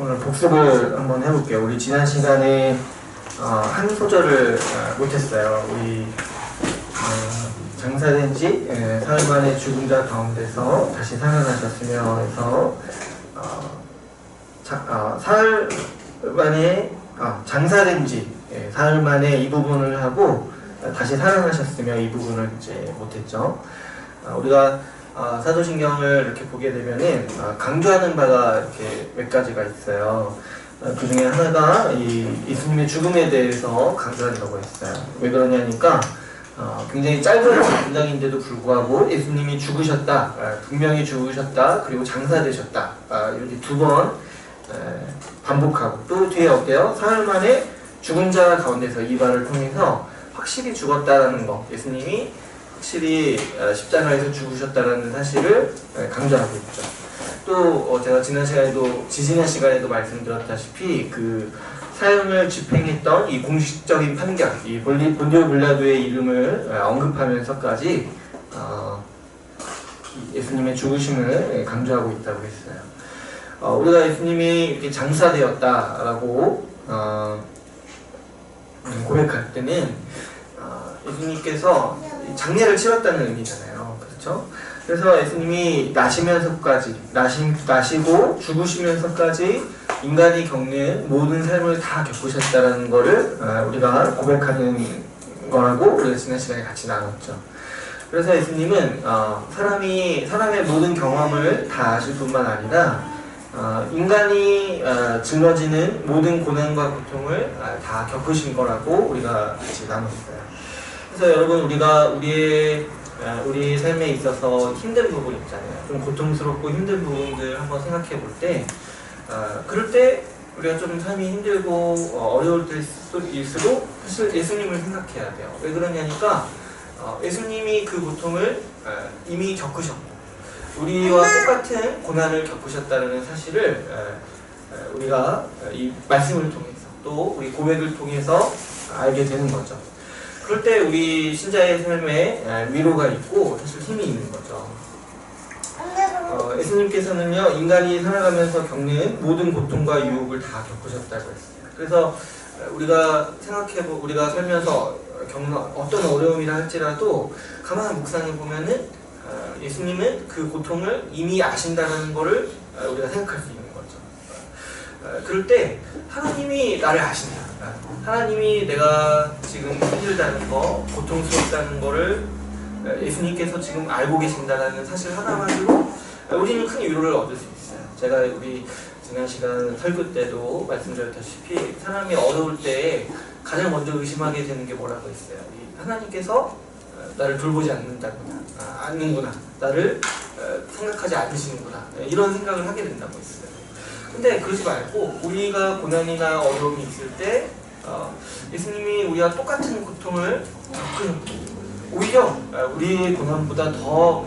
오늘 복습을 한번 해볼게요. 우리 지난 시간에 한 소절을 못했어요. 우리 장사된 지 사흘 만에 죽은 자 가운데서 다시 살아나셨으며 해서 사흘 만에 장사된 지 사흘 만에 이 부분을 하고 다시 살아나셨으며 이 부분을 이제 못했죠. 우리가 사도신경을 이렇게 보게 되면은 강조하는 바가 이렇게 몇 가지가 있어요. 그 중에 하나가 이 예수님의 죽음에 대해서 강조한다고 했어요. 왜 그러냐니까 굉장히 짧은 문장인데도 불구하고 예수님이 죽으셨다, 분명히 죽으셨다, 그리고 장사되셨다, 이렇게 두 번 반복하고, 또 뒤에 어때요? 사흘 만에 죽은 자 가운데서 이 말을 통해서 확실히 죽었다라는 거, 예수님이 확실히 십자가에서 죽으셨다는 사실을 강조하고 있죠. 또 제가 지난 시간에도 말씀드렸다시피 그 사형을 집행했던 이 공식적인 판결, 이 본디오 빌라도의 이름을 언급하면서까지 예수님의 죽으심을 강조하고 있다고 했어요. 우리가 예수님이 이렇게 장사되었다라고 고백할 때는 예수님께서 장례를 치렀다는 의미잖아요. 그렇죠? 그래서 예수님이 나시고 죽으시면서까지 인간이 겪는 모든 삶을 다 겪으셨다는 거를 우리가 고백하는 거라고 우리가 지난 시간에 같이 나눴죠. 그래서 예수님은 사람의 모든 경험을 다 아실 뿐만 아니라 인간이 짊어지는 모든 고난과 고통을 다 겪으신 거라고 우리가 같이 나눴어요. 그래서 여러분, 우리가 우리 삶에 있어서 힘든 부분 있잖아요. 좀 고통스럽고 힘든 부분들 한번 생각해 볼 때, 그럴 때 우리가 좀 삶이 힘들고 어려울 때일수록 사실 예수님을 생각해야 돼요. 왜 그러냐니까 예수님이 그 고통을 이미 겪으셨고 우리와 똑같은 고난을 겪으셨다는 사실을 우리가 이 말씀을 통해서 또 우리 고백을 통해서 알게 되는 거죠. 그럴 때 우리 신자의 삶에 위로가 있고 사실 힘이 있는 거죠. 예수님께서는요, 인간이 살아가면서 겪는 모든 고통과 유혹을 다 겪으셨다고 했어요. 그래서 우리가 살면서 겪는 어떤 어려움이라 할지라도 가만히 묵상해 보면은 예수님은 그 고통을 이미 아신다는 것을 우리가 생각할 수 있는 거죠. 그럴 때 하나님이 나를 아신다. 하나님이 내가 지금 힘들다는 거, 고통스럽다는 거를 예수님께서 지금 알고 계신다는 사실 하나만으로 우리는 큰 위로를 얻을 수 있어요. 제가 우리 지난 시간 설교 때도 말씀드렸다시피 사람이 어려울 때 가장 먼저 의심하게 되는 게 뭐라고 했어요. 하나님께서 나를 돌보지 않는구나, 나를 생각하지 않으시는구나, 이런 생각을 하게 된다고 했어요. 근데 그러지 말고 우리가 고난이나 어려움이 있을 때 예수님이 우리와 똑같은 고통을 겪으셨고 오히려 우리의 고난보다 더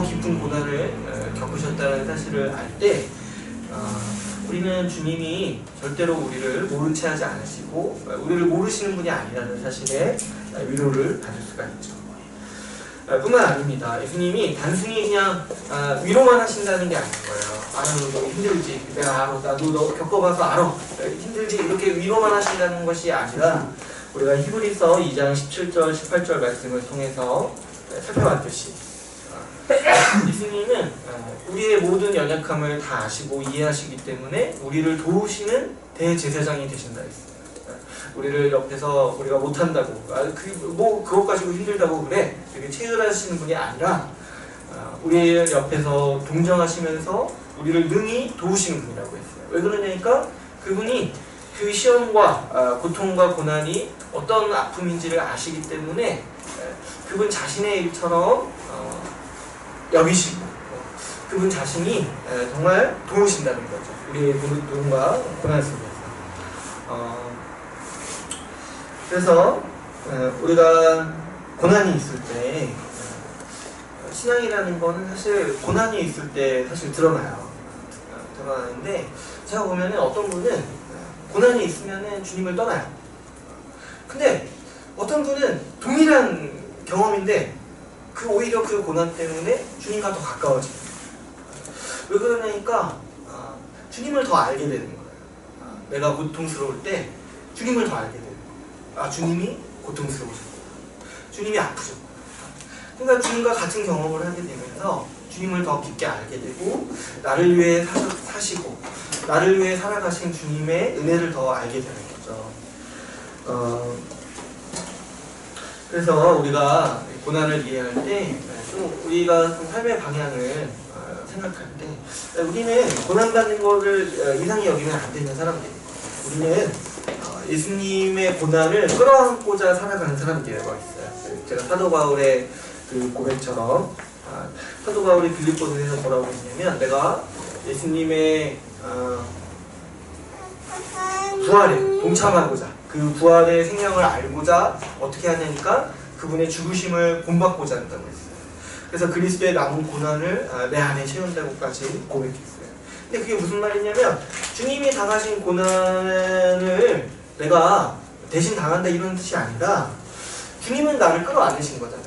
깊은 고난을 겪으셨다는 사실을 알 때 우리는 주님이 절대로 우리를 모른 채 하지 않으시고 우리를 모르시는 분이 아니라는 사실에 위로를 받을 수가 있죠. 뿐만 아닙니다. 예수님이 단순히 그냥 위로만 하신다는 게 아닌 거예요. 너 힘들지? 내가 알아. 나도 너 겪어봐서 알아. 힘들지? 이렇게 위로만 하신다는 것이 아니라 우리가 히브리서 2장 17절, 18절 말씀을 통해서 살펴봤듯이 예수님은 우리의 모든 연약함을 다 아시고 이해하시기 때문에 우리를 도우시는 대제사장이 되신다 했어요. 우리를 옆에서 우리가 못한다고, 그것 가지고 힘들다고 그래, 되게 체휼하시는 분이 아니라 우리를 옆에서 동정하시면서 우리를 능히 도우시는 분이라고 했어요. 왜 그러냐니까 그분이 그 시험과 고통과 고난이 어떤 아픔인지를 아시기 때문에 그분 자신의 일처럼 여기시고 그분 자신이 정말 도우신다는 거죠. 우리의 누군가 고난 속에서. 그래서 우리가 고난이 있을 때 신앙이라는 거는 사실 고난이 있을 때 사실 드러나는데 제가 보면은 어떤 분은 고난이 있으면은 주님을 떠나요. 근데 어떤 분은 동일한 경험인데 오히려 그 고난 때문에 주님과 더 가까워져요. 왜 그러냐니까 주님을 더 알게 되는 거예요. 내가 고통스러울 때 주님을 더 알게 되는 거예요. 주님이 고통스러우셨구나. 주님이 아프셨구나. 그러니까 주님과 같은 경험을 하게 되면서 주님을 더 깊게 알게 되고 나를 위해 사시고 나를 위해 살아가신 주님의 은혜를 더 알게 되는 거죠. 그래서 우리가 고난을 이해할 때 좀 우리가 좀 삶의 방향을 생각할 때 우리는 고난받는 거를 이상히 여기면 안 되는 사람들이에요. 우리는 예수님의 고난을 끌어안고자 살아가는 사람들이라고 있어요. 제가 사도 바울의 그 고백처럼 사도 바울이 빌립보서에서 뭐라고 했냐면 내가 예수님의 부활에 동참하고자 그 부활의 생명을 알고자 어떻게 하냐니까 그분의 죽으심을 본받고자 한다고 했어요. 그래서 그리스도의 남은 고난을 내 안에 채운다고까지 고백했어요. 근데 그게 무슨 말이냐면 주님이 당하신 고난을 내가 대신 당한다 이런 뜻이 아니라 주님은 나를 끌어안으신 거잖아요.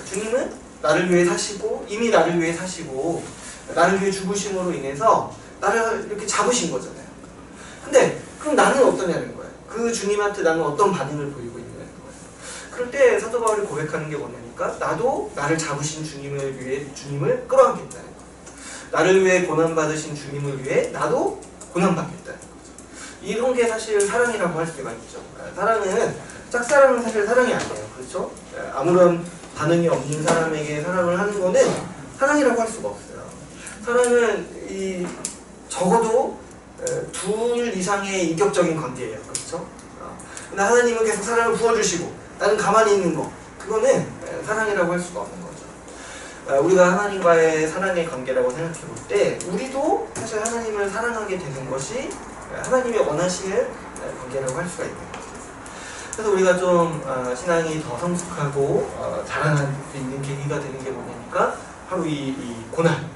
주님은 나를 위해 사시고 이미 나를 위해 사시고 나를 위해 죽으심으로 인해서 나를 이렇게 잡으신 거잖아요. 근데 그럼 나는 어떠냐는 거예요. 그 주님한테 나는 어떤 반응을 보이고 있냐는 거예요. 그럴 때 사도 바울이 고백하는 게 뭐냐니까 나도 나를 잡으신 주님을 위해 주님을 끌어안겠다는 거예요. 나를 위해 고난받으신 주님을 위해 나도 고난받겠다는 거죠. 이런 게 사실 사랑이라고 할 수가 있죠. 사랑은 짝사랑은 사실 사랑이 아니에요. 그렇죠? 아무런 반응이 없는 사람에게 사랑을 하는 거는 사랑이라고 할 수가 없어요. 사랑은 적어도 둘 이상의 인격적인 관계예요. 그렇죠? 근데 하나님은 계속 사랑을 부어주시고 나는 가만히 있는 거 그거는 사랑이라고 할 수가 없는 거죠. 우리가 하나님과의 사랑의 관계라고 생각해 볼 때 우리도 사실 하나님을 사랑하게 되는 것이 하나님이 원하시는 관계라고 할 수가 있는 거죠. 그래서 우리가 좀 신앙이 더 성숙하고 자라날 수 있는 계기가 되는 게 뭐냐니까 바로 이 고난,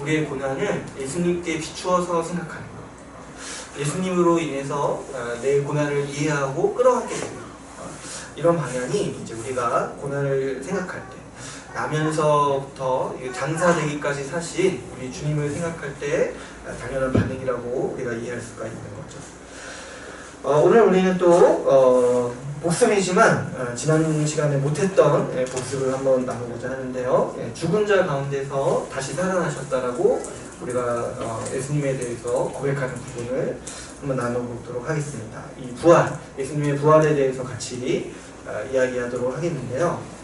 우리의 고난을 예수님께 비추어서 생각하는 것, 예수님으로 인해서 내 고난을 이해하고 끌어안게 되는 것, 이런 방향이 이제 우리가 고난을 생각할 때 나면서부터 장사되기까지 사실 우리 주님을 생각할 때 당연한 반응이라고 우리가 이해할 수가 있는 거죠. 오늘 우리는 또 복습이지만 지난 시간에 못했던 복습을 한번 나누고자 하는데요. 죽은 자 가운데서 다시 살아나셨다라고 우리가 예수님에 대해서 고백하는 부분을 한번 나눠보도록 하겠습니다. 이 부활, 예수님의 부활에 대해서 같이 이야기하도록 하겠는데요.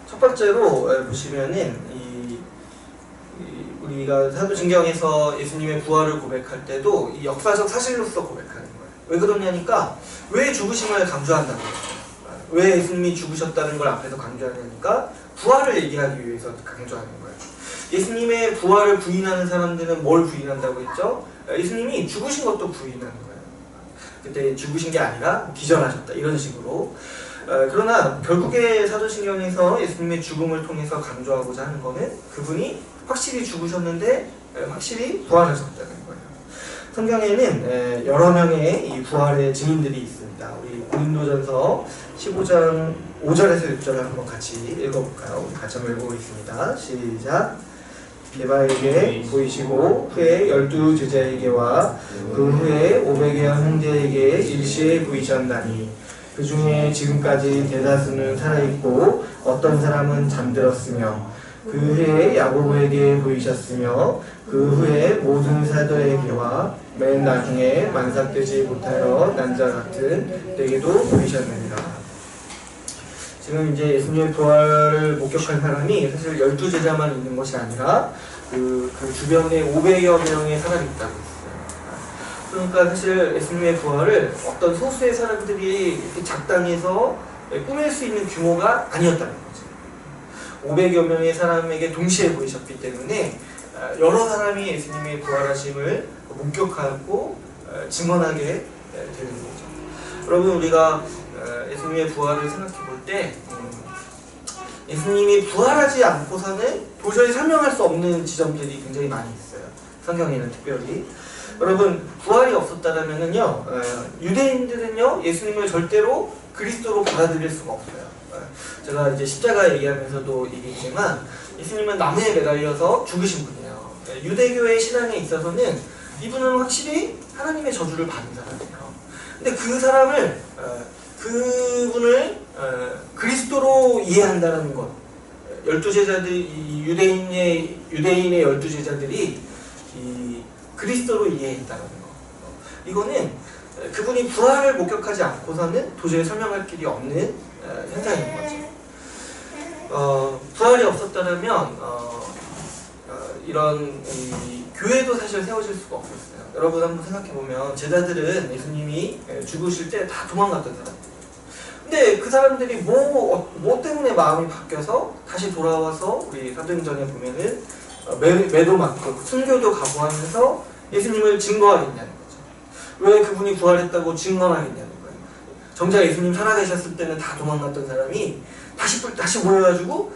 첫 번째로 보시면은 우리가 사도신경에서 예수님의 부활을 고백할 때도 이 역사적 사실로서 고백하는 거예요. 왜 그러냐니까 왜 죽으심을 강조한다고 했어요. 왜 예수님이 죽으셨다는 걸 앞에서 강조하냐니까 부활을 얘기하기 위해서 강조하는 거예요. 예수님의 부활을 부인하는 사람들은 뭘 부인한다고 했죠? 예수님이 죽으신 것도 부인하는 거예요. 그때 죽으신 게 아니라 기절하셨다 이런 식으로. 그러나 결국에 사도신경에서 예수님의 죽음을 통해서 강조하고자 하는 것은 그분이 확실히 죽으셨는데 확실히 부활하셨다는 거예요. 성경에는 여러 명의 이 부활의 증인들이 있습니다. 우리 고린도전서 15장 5절에서 6절을 한번 같이 읽어볼까요? 우리 같이 한번 읽어보겠습니다. 시작! 게바에게 보이시고 후에 12 제자에게와 그 후에 500여 형제에게 일시에 보이셨나니 그 중에 지금까지 대다수는 살아있고 어떤 사람은 잠들었으며 그 후에 야고보에게 보이셨으며 그 후에 모든 사도에게와 맨 나중에 만삭되지 못하여 난 자 같은 내게도 보이셨느니라. 지금 이제 예수님의 부활을 목격한 사람이 사실 12 제자만 있는 것이 아니라 그 주변에 500여 명의 사람이 있다고 했어요. 그러니까 사실 예수님의 부활을 어떤 소수의 사람들이 이렇게 작당해서 꾸밀 수 있는 규모가 아니었다는 거죠. 500여 명의 사람에게 동시에 보이셨기 때문에 여러 사람이 예수님의 부활하심을 목격하고 증언하게 되는 거죠. 여러분, 우리가 예수님의 부활을 생각해 볼 때 예수님이 부활하지 않고서는 도저히 설명할 수 없는 지점들이 굉장히 많이 있어요. 성경에는 특별히. 여러분, 부활이 없었다면은요, 유대인들은요 예수님을 절대로 그리스도로 받아들일 수가 없어요. 제가 이제 십자가 얘기하면서도 얘기했지만 예수님은 나무에 매달려서 죽으신 분이에요. 유대교의 신앙에 있어서는 이분은 확실히 하나님의 저주를 받은 사람이에요. 근데 그 사람을 그분을 그리스도로 이해한다는 것, 12제자들, 유대인의 12제자들이 이 그리스도로 이해했다는 것, 이거는 그분이 부활을 목격하지 않고서는 도저히 설명할 길이 없는 현상인 거죠. 부활이 없었다면 이런 교회도 사실 세워질 수가 없었어요. 여러분 한번 생각해보면 제자들은 예수님이 죽으실 때 다 도망갔던 사람들이에요. 근데 그 사람들이 뭐 때문에 마음이 바뀌어서 다시 돌아와서 우리 사도행전에 보면은 매도 맞고 순교도 각오하면서 예수님을 증거하겠냐는 거죠. 왜 그분이 부활했다고 증언하겠냐는 거예요. 정작 예수님 살아계셨을 때는 다 도망갔던 사람이 다시 모여가지고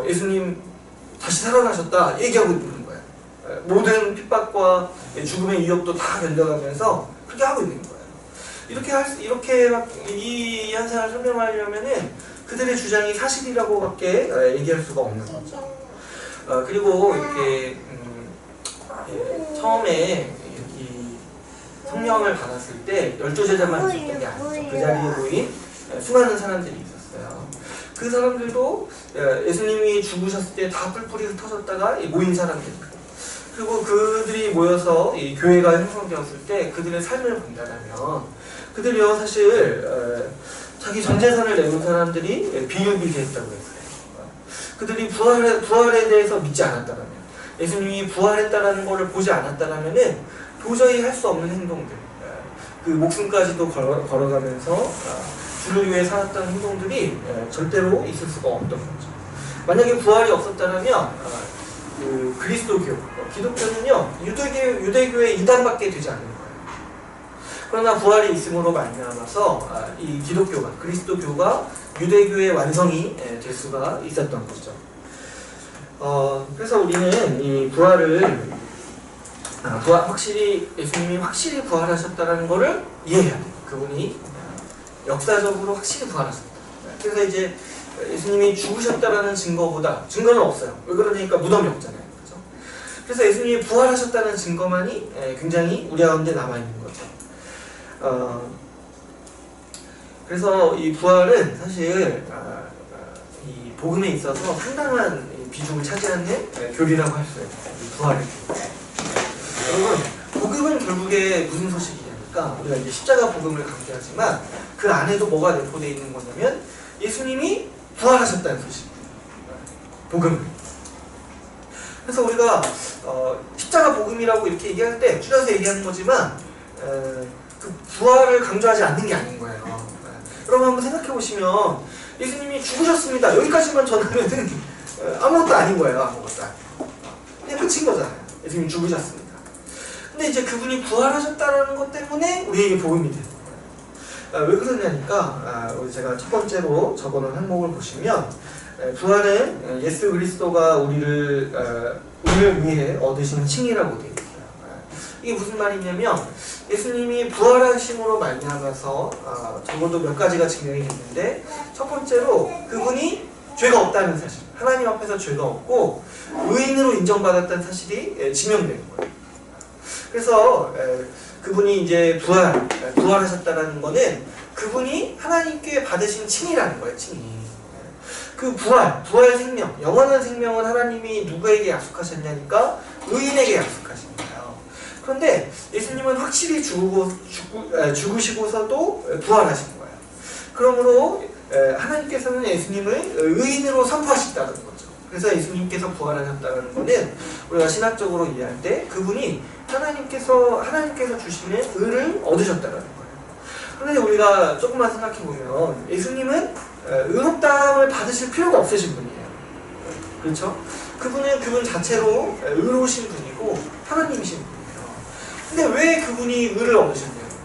예수님 다시 살아나셨다 얘기하고 있는 거예요. 모든 핍박과 죽음의 위협도 다 견뎌가면서 그렇게 하고 있는 거예요. 이렇게 이 현상을 설명하려면은 그들의 주장이 사실이라고밖에 얘기할 수가 없는 거죠. 그리고 이렇게 처음에 이 성령을 받았을 때 12제자만 있었던 게 아니죠. 그 자리에 모인 수많은 사람들이 있었어요. 그 사람들도 예수님이 죽으셨을 때 다 뿔뿔이 흩어졌다가 모인 사람들, 그리고 그들이 모여서 이 교회가 형성되었을 때 그들의 삶을 본다면 그들이요 사실 자기 전 재산을 내놓은 사람들이 비일비재했다고 했어요. 그들이 부활에 대해서 믿지 않았다면, 예수님이 부활했다라는 것을 보지 않았다라면은 도저히 할 수 없는 행동들, 그 목숨까지도 걸어가면서 주를 위해 살았던 행동들이 절대로 있을 수가 없던 거죠. 만약에 부활이 없었다면 그 그리스도교, 기독교는요 유대교의 이단밖에 되지 않는 거예요. 그러나 부활이 있음으로 말미암아서 이 기독교가, 그리스도교가 유대교의 완성이 될 수가 있었던 거죠. 그래서 우리는 이 부활을 확실히 예수님이 확실히 부활하셨다는 것을 이해해야 돼요. 그분이 역사적으로 확실히 부활하셨다. 그래서 이제 예수님이 죽으셨다라는 증거는 없어요. 왜 그러니까 무덤이 없잖아요. 그렇죠? 그래서 예수님이 부활하셨다는 증거만이 굉장히 우리 가운데 남아있는 거죠. 그래서 이 부활은 사실 이 복음에 있어서 상당한 비중을 차지하는 교리라고 할 수 있어요. 이 부활의 교리. 여러분, 복음은 결국에 무슨 소식이냐니까 우리가 이제 십자가 복음을 강조하지만 그 안에도 뭐가 내포되어 있는 거냐면 예수님이 부활하셨다는 소식이에요. 복음. 그래서 우리가 십자가 복음이라고 이렇게 얘기할 때 줄여서 얘기하는 거지만 그 부활을 강조하지 않는 게 아닌 거예요. 여러분 한번 생각해 보시면 예수님이 죽으셨습니다. 여기까지만 전하면은 아무것도 아닌 거예요. 아무것도 아니고. 그냥 끝인 거잖아요. 예수님이 죽으셨습니다. 근데 이제 그분이 부활하셨다는 것 때문에 우리에게 복음이 되는 거예요. 왜 그러냐니까 제가 첫 번째로 적어놓은 항목을 보시면 부활은 예수 그리스도가 우리를 위해 얻으신 칭의라고 되어 있어요. 이게 무슨 말이냐면 예수님이 부활하심으로 말미암아서 적어도 몇 가지가 증명이 됐는데, 첫 번째로 그분이 죄가 없다는 사실, 하나님 앞에서 죄가 없고 의인으로 인정받았다는 사실이 증명되는 거예요. 그래서 그분이 이제 부활하셨다는 거는 그분이 하나님께 받으신 칭의라는 거예요. 칭의. 그 부활 생명, 영원한 생명은 하나님이 누구에게 약속하셨냐니까 의인에게 약속하신 거예요. 그런데 예수님은 확실히 죽으시고서도 부활하신 거예요. 그러므로 하나님께서는 예수님을 의인으로 선포하셨다는 거죠. 그래서 예수님께서 부활하셨다는 것은 우리가 신학적으로 이해할 때 그분이 하나님께서 주시는 의를 얻으셨다는 거예요. 그런데 우리가 조금만 생각해 보면 예수님은 의롭다함을 받으실 필요가 없으신 분이에요. 그렇죠? 그분은 그분 자체로 의로우신 분이고 하나님이신 분이에요. 근데 왜 그분이 의를 얻으셨냐는 거예요.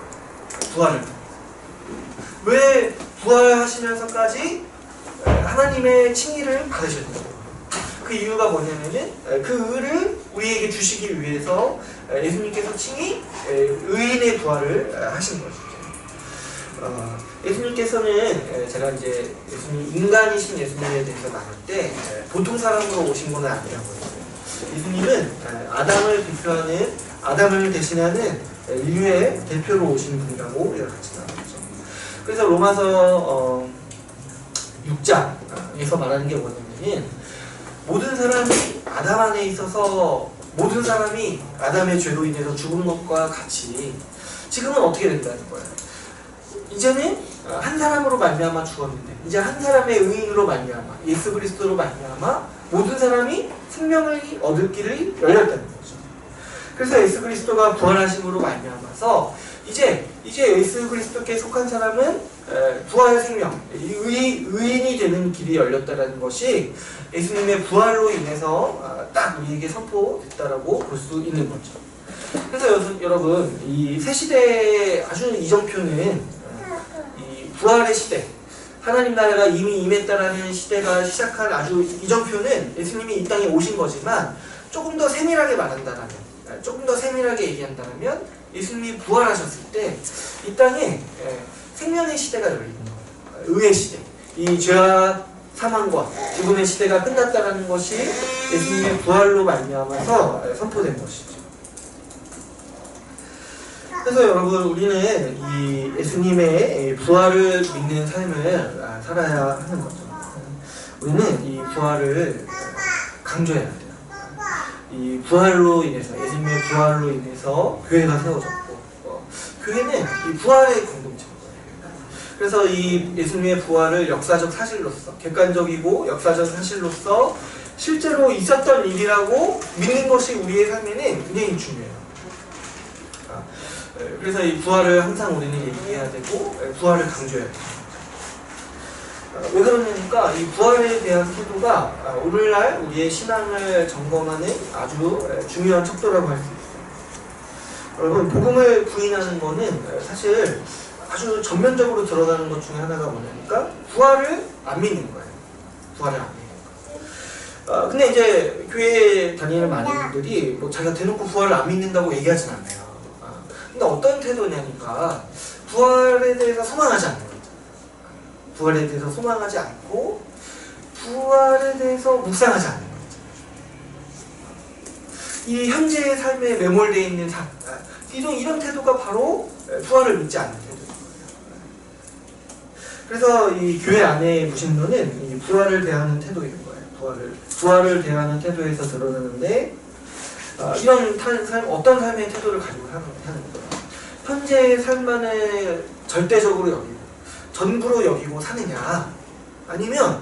부활을 통해서. 왜 부활하시면서까지 하나님의 칭의를 받으셨냐고. 그 이유가 뭐냐면은 그 의를 우리에게 주시기 위해서 예수님께서 칭히 의인의 부활을 하신 것이죠. 예수님께서는 제가 이제 인간이신 예수님에 대해서 나눌 때 보통 사람으로 오신 건 아니라고 했어요. 예수님은 아담을 대신하는 인류의 대표로 오신 분이라고 우리가 같이 나눴죠. 그래서 로마서 6장에서 말하는 게 뭐냐면은 모든 사람이 아담 안에 있어서 모든 사람이 아담의 죄로 인해서 죽은 것과 같이 지금은 어떻게 된다는 거예요. 이제는 한 사람으로 말미암아 죽었는데 이제 한 사람의 의인으로 말미암아 예수 그리스도로 말미암아 모든 사람이 생명을 얻을 길이 열렸다는 거죠. 그래서 예수 그리스도가 부활하심으로 말미암아서 이제 예수 그리스도께 속한 사람은 부활 생명, 의인이 되는 길이 열렸다는 것이 예수님의 부활로 인해서 딱 우리에게 선포됐다라고 볼 수 있는 거죠. 그래서 여러분 이 새 시대의 아주 이정표는 이 부활의 시대, 하나님 나라가 이미 임했다라는 시대가 시작한 아주 이정표는 예수님이 이 땅에 오신 거지만 조금 더 세밀하게 말한다면, 조금 더 세밀하게 얘기한다면 예수님이 부활하셨을 때 이 땅에 생명의 시대가 열리는 거예요. 의의 시대. 이 죄와 사망과 죽음의 시대가 끝났다는 것이 예수님의 부활로 말미암아서 선포된 것이죠. 그래서 여러분 우리는 이 예수님의 부활을 믿는 삶을 살아야 하는 거죠. 우리는 이 부활을 강조해야 돼요. 이 부활로 인해서 예수님의 부활로 인해서 교회가 세워졌고 교회는 이 부활의 공동체인 거예요. 그래서 이 예수님의 부활을 역사적 사실로서 객관적이고 역사적 사실로서 실제로 있었던 일이라고 믿는 것이 우리의 삶에는 굉장히 중요해요. 그래서 이 부활을 항상 우리는 얘기해야 되고 부활을 강조해야 돼요. 왜 그러냐니까 이 부활에 대한 태도가 오늘날 우리의 신앙을 점검하는 아주 중요한 척도라고 할 수 있어요. 여러분 복음을 부인하는 거는 사실 아주 전면적으로 들어가는 것 중에 하나가 뭐냐니까 부활을 안 믿는 거예요. 부활을 안 믿는 거예요. 근데 이제 교회에 다니는 많은 분들이 뭐 자기가 대놓고 부활을 안 믿는다고 얘기하진 않아요. 근데 어떤 태도냐니까 부활에 대해서 소망하지 않는 거죠. 부활에 대해서 소망하지 않고 부활에 대해서 묵상하지 않는 거죠. 이 현재의 삶에 매몰되어 있는 삶, 이런 태도가 바로 부활을 믿지 않는 태도인 거예요. 그래서 이 교회 안에 무신론은 이 부활을 대하는 태도인 거예요. 부활을 대하는 태도에서 드러나는데 이런 삶, 어떤 삶의 태도를 가지고 하는 거예요. 현재의 삶만을 절대적으로 여기고 전부로 여기고 사느냐 아니면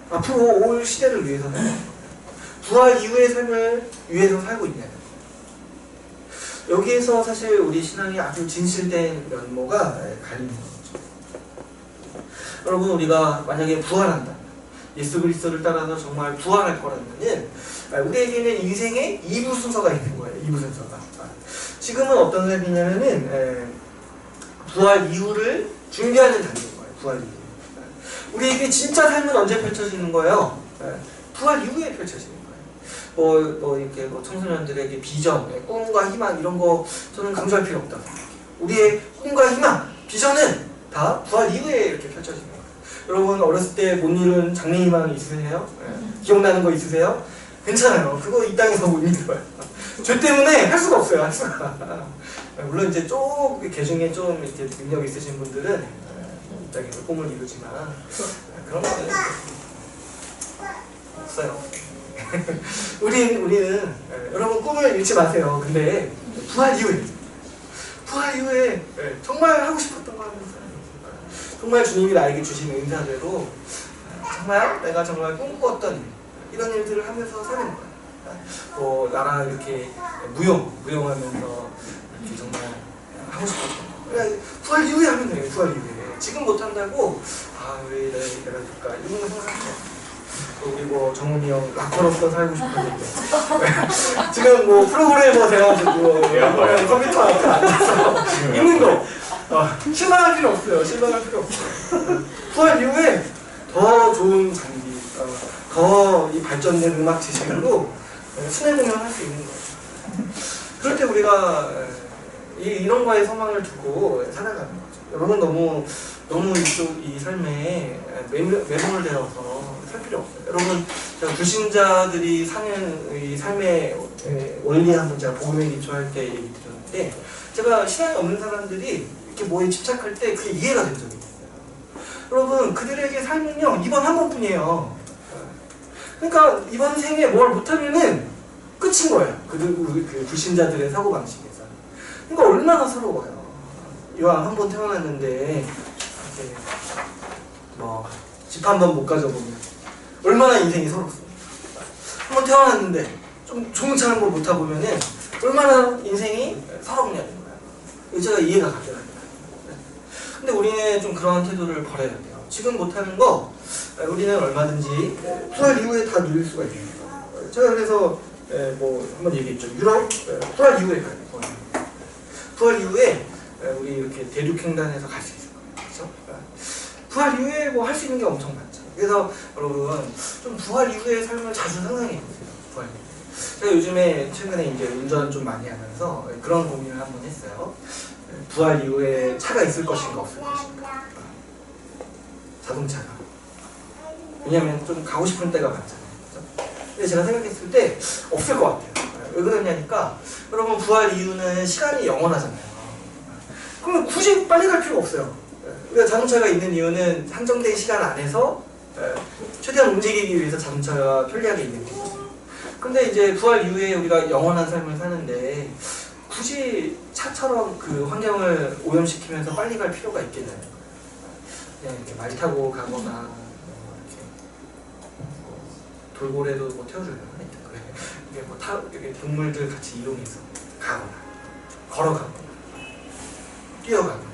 앞으로 올 시대를 위해서 사는 거예요. 부활 이후의 삶을 위해서 살고 있냐. 여기에서 사실 우리 신앙이 아주 진실된 면모가 갈리는 거죠. 여러분 우리가 만약에 부활한다, 예수 그리스도를 따라서 정말 부활할 거라면은 우리에게는 인생의 2부 순서가 있는 거예요. 2부 순서가. 지금은 어떤 삶이냐면은 부활 이후를 준비하는 단계인 거예요. 부활 이후. 우리에게 진짜 삶은 언제 펼쳐지는 거예요? 부활 이후에 펼쳐지는 거예요. 이렇게 청소년들에게 비전, 꿈과 희망 이런 거 저는 강조할 필요 없다고 생각해요. 우리의 꿈과 희망, 비전은 다 부활 이후에 이렇게 펼쳐지는 거예요. 여러분 어렸을 때 못 이룬 장래희망 있으세요? 기억나는 거 있으세요? 괜찮아요. 그거 이 땅에서 못 이뤄요. 죄 때문에 할 수가 없어요. 할 수가. 물론 이제 개중에 좀 이렇게 능력 있으신 분들은 이 땅에서 꿈을 이루지만 그런 거는 없어요. 우리는 여러분 꿈을 잃지 마세요. 근데 부활 이후에 정말 하고 싶었던 거 하면서 정말 주님이 나에게 주신 은사대로 정말 내가 정말 꿈꾸었던 이런 일들을 하면서 사는 거야. 나랑 이렇게 무용하면서 이렇게 정말 하고 싶었던 거. 그래, 부활 이후에 하면 돼요. 부활 이후에. 지금 못한다고 왜 내가 될까 이런 거 생각해요. 그리고 정훈이 형 락커로서 살고 싶었는데 지금 프로그래머 돼가지고 컴퓨터 앞에 앉아서 있는 거 실망할 필요 없어요. 실망할 필요 없어요. 부활 이후에 더 좋은 장비, 더 이 발전된 음악 지식으로 순회 공연할 수 있는 거예요. 그럴 때 우리가 이런 거에 소망을 두고 살아가는 거죠. 여러분 너무 이쪽 이 삶에 매몰되어서 살 필요 없어요. 여러분 제가 불신자들이 사는 이 삶의 원리 한번 제가 복음에 기초할 때 얘기 드렸는데, 제가 신앙이 없는 사람들이 이렇게 뭐에 집착할 때 그게 이해가 된 적이 있어요. 여러분 그들에게 삶은요 이번 한 번뿐이에요. 그러니까 이번 생에 뭘 못하면은 끝인 거예요. 그 불신자들의 사고방식에서. 그러니까 얼마나 서러워요. 이왕 한 번 태어났는데 뭐 집 한 번 못 가져보면 얼마나 인생이 서럽습니까? 한 번 태어났는데 좀 종차는 걸 못 타보면은 얼마나 인생이 서럽냐는 거예요. 제가 이해가 가더라고요. 근데 우리는 좀 그런 태도를 버려야 돼요. 지금 못하는 거 우리는 얼마든지 부활 이후에 다 누릴 수가 있습니다. 제가 그래서 뭐 한번 얘기했죠. 유럽 부활 이후에 가요. 부활 이후에 우리 이렇게 대륙횡단해서 갈 수 있을 거예요. 그렇죠? 부활 이후에 뭐 할 수 있는 게 엄청 많죠. 그래서 여러분 좀 부활 이후의 삶을 자주 상상해 보세요. 부활 이후에. 제가 요즘에 최근에 이제 운전 좀 많이 하면서 그런 고민을 한번 했어요. 부활 이후에 차가 있을 것인가 없을 것인가. 자동차가. 왜냐면 좀 가고 싶은 때가 많잖아요. 그렇죠? 근데 제가 생각했을 때 없을 것 같아요. 왜 그러냐니까 여러분 부활 이후는 시간이 영원하잖아요. 그러면 굳이 빨리 갈 필요가 없어요. 우리가 자동차가 있는 이유는 한정된 시간 안에서 최대한 움직이기 위해서 자동차가 편리하게 있는 거죠. 근데 이제 부활 이후에 우리가 영원한 삶을 사는데 굳이 차처럼 그 환경을 오염시키면서 빨리 갈 필요가 있겠나요? 그냥 이렇게 말 타고 가거나 이렇게 돌고래도 뭐 태워주려나? 이게 뭐 이렇게 동물들 같이 이용해서 가거나 걸어가거나 뛰어가거나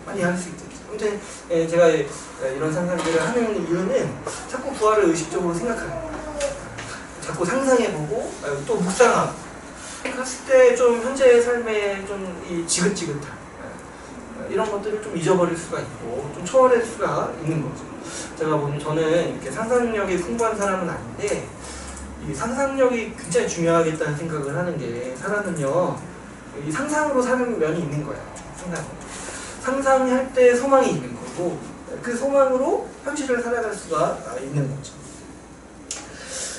많이 할 수 있겠죠. 아무튼 제가 이런 상상들을 하는 이유는 자꾸 부활을 의식적으로 생각하는 거예요. 자꾸 상상해보고 또 묵상하고 그랬을 때 좀 현재의 삶에 좀 이 지긋지긋한 이런 것들을 좀 잊어버릴 수가 있고 좀 초월할 수가 있는 거죠. 제가 보면 저는 이렇게 상상력이 풍부한 사람은 아닌데 이 상상력이 굉장히 중요하겠다는 생각을 하는 게, 사람은요 이 상상으로 사는 면이 있는 거예요. 상상할 때 소망이 있는 거고 그 소망으로 현실을 살아갈 수가 있는 거죠.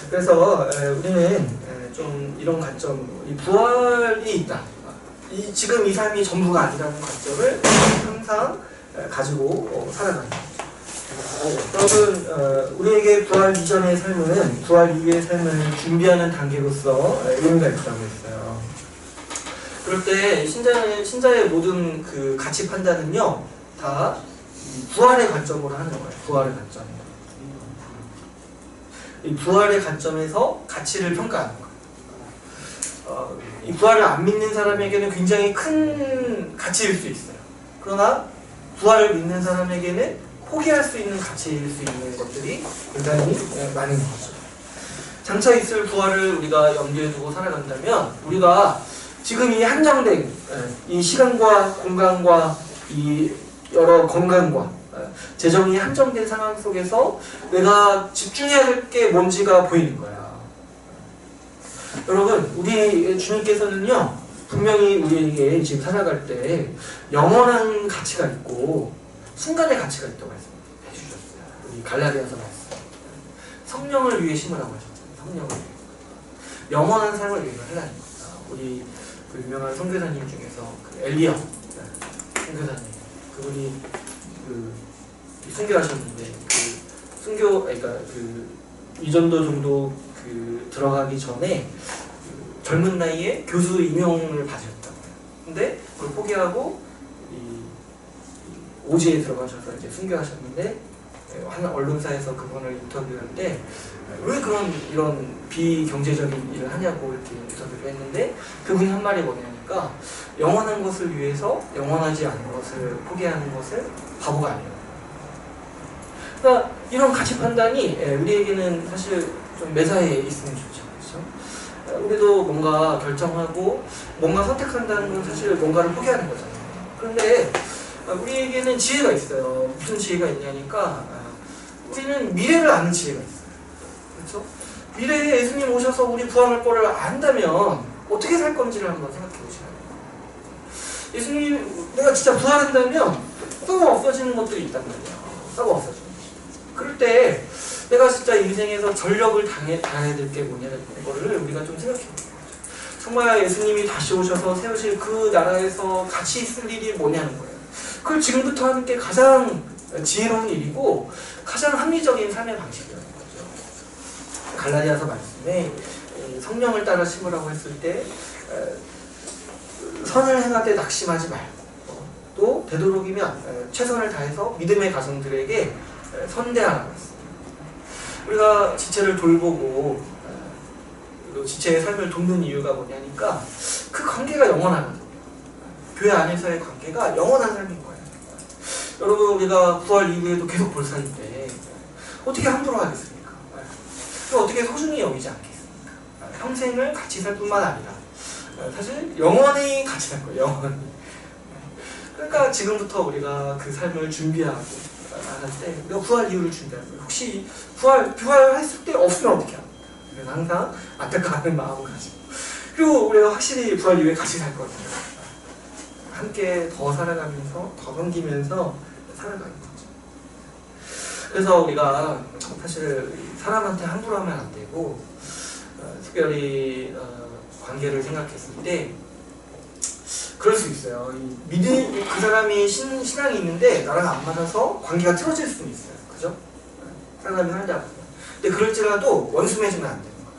그래서 우리는 좀 이런 관점, 이 부활이 있다, 지금 이 삶이 전부가 아니라는 관점을 항상 가지고 살아가는 거죠. 여러분 우리에게 부활 이전의 삶은 부활 이후의 삶을 준비하는 단계로서 의미가 있다고 했어요. 그럴 때 신자의 모든 그 가치 판단은요 다 부활의 관점으로 하는 거예요. 부활의 관점. 이 부활의 관점에서 가치를 평가하는 거예요. 이 부활을 안 믿는 사람에게는 굉장히 큰 가치일 수 있어요. 그러나 부활을 믿는 사람에게는 포기할 수 있는 가치일 수 있는 것들이 굉장히 많은 거죠. 장차 있을 부활을 우리가 염두에 두고 살아간다면 우리가 지금 이 한정된 이 시간과 공간과 이 여러 건강과 재정이 한정된 상황 속에서 내가 집중해야 될 게 뭔지가 보이는 거야. 여러분 우리 주님께서는요 분명히 우리에게 지금 살아갈 때 영원한 가치가 있고 순간의 가치가 있다고 말씀해 주셨어요. 우리 갈라디아서 말씀. 성령을 위해 심으라고 하셨잖아요. 성령을 위해. 영원한 삶을 위해 하려는 겁니다. 우리 그 유명한 선교사님 중에서 그 엘리야 선교사님, 그분이 그 순교하셨는데 그 순교, 그러니까 그 이전도 정도 그 들어가기 전에 그 젊은 나이에 교수 임용을 받으셨다고요. 근데 그걸 포기하고 이 오지에 들어가셔서 이제 순교하셨는데 한 언론사에서 그분을 인터뷰할 때 왜 이런 비경제적인 일을 하냐고 이렇게 인터뷰를 했는데 그분이 한 말이 뭐냐니까 영원한 것을 위해서 영원하지 않은 것을 포기하는 것을 바보가 아니에요. 그러니까 이런 가치 판단이 우리에게는 사실 좀 매사에 있으면 좋죠. 그렇죠? 우리도 뭔가 결정하고 뭔가 선택한다는 건 사실 뭔가를 포기하는 거잖아요. 그런데 우리에게는 지혜가 있어요. 무슨 지혜가 있냐니까 우리는 미래를 아는 지혜가 있어요. 그렇죠? 미래에 예수님 오셔서 우리 구원할 거를 안다면 어떻게 살 건지를 한번 생각해 보시라는 거예요. 예수님, 내가 진짜 부활한다면 또 없어지는 것들이 있단 말이야. 썩어 없어져. 그럴 때 내가 진짜 인생에서 전력을 다해야 될 게 뭐냐는 거를 우리가 좀 생각해 보는 거죠. 정말 예수님이 다시 오셔서 세우실 그 나라에서 같이 있을 일이 뭐냐는 거예요. 그걸 지금부터 하는 게 가장 지혜로운 일이고 가장 합리적인 삶의 방식이라는 거죠. 갈라디아서 말씀에 성령을 따라 심으라고 했을 때 선을 행하되 낙심하지 말고 또 되도록이면 최선을 다해서 믿음의 가정들에게 선대하라고 했습니다. 우리가 지체를 돌보고 또 지체의 삶을 돕는 이유가 뭐냐니까 그 관계가 영원하거든요. 교회 안에서의 관계가 영원한 삶인 거예요. 여러분, 우리가 부활 이후에도 계속 볼 사이인데 어떻게 함부로 하겠습니까? 어떻게 소중히 여기지 않겠습니까? 평생을 같이 살 뿐만 아니라 사실 영원히 같이 살 거예요. 영원히. 그러니까 지금부터 우리가 그 삶을 준비하고 나갈 때 우리가 부활 이후를 준비하는 거예요. 혹시 부활했을 때 없으면 어떻게 합니까? 우리는 항상 안타까워하는 마음을 가지고 그리고 우리가 확실히 부활 이후에 같이 살 거거든요. 함께 더 살아가면서 더 섬기면서 살아가는 거죠. 그래서 우리가 사실 사람한테 함부로 하면 안 되고 특별히 관계를 생각했을 때 그럴 수 있어요. 그 사람이 신앙이 있는데 나랑 안 맞아서 관계가 틀어질 수는 있어요. 그죠? 사람이 살다 보면. 근데 그럴지라도 원수 맺으면 안 되는 거예요.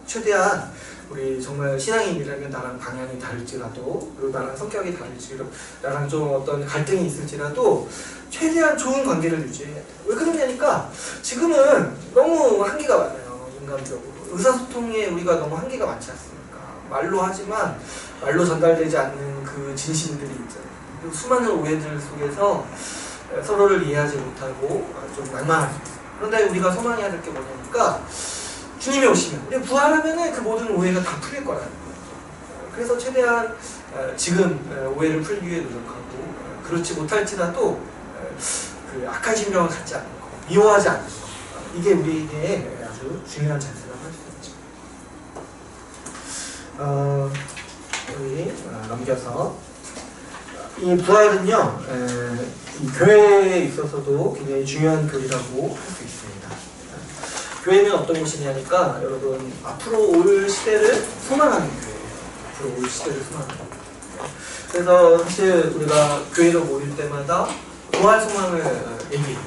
최대한 우리 정말 신앙인이라면 나랑 방향이 다를지라도 그리고 나랑 성격이 다를지라도 나랑 좀 어떤 갈등이 있을지라도 최대한 좋은 관계를 유지해야 돼요. 왜 그러냐니까 지금은 너무 한계가 많아요. 인간적으로. 의사소통에 우리가 너무 한계가 많지 않습니까? 말로 하지만 말로 전달되지 않는 그 진심들이 있잖아요. 그리고 수많은 오해들 속에서 서로를 이해하지 못하고 좀 낭만할 수 있어요. 그런데 우리가 소망해야 될 게 뭐냐니까 주님이 오시면 우리 부활하면은 그 모든 오해가 다 풀릴 거라는 거예요. 그래서 최대한 지금 오해를 풀기 위해 노력하고 그렇지 못할지라도 그 악한 심령을 갖지 않는 거, 미워하지 않는 거 이게 우리에게 아주 중요한 자세라고 할 수 있죠. 우리 넘겨서 이 부활은요 이 교회에 있어서도 굉장히 중요한 교리라고 할 수 있습니다. 교회는 어떤 곳이냐니까 여러분 앞으로 올 시대를 소망하는 교회예요. 앞으로 올 시대를 소망하는 교회. 그래서 사실 우리가 교회로 모일 때마다 부활 소망을 얘기해요.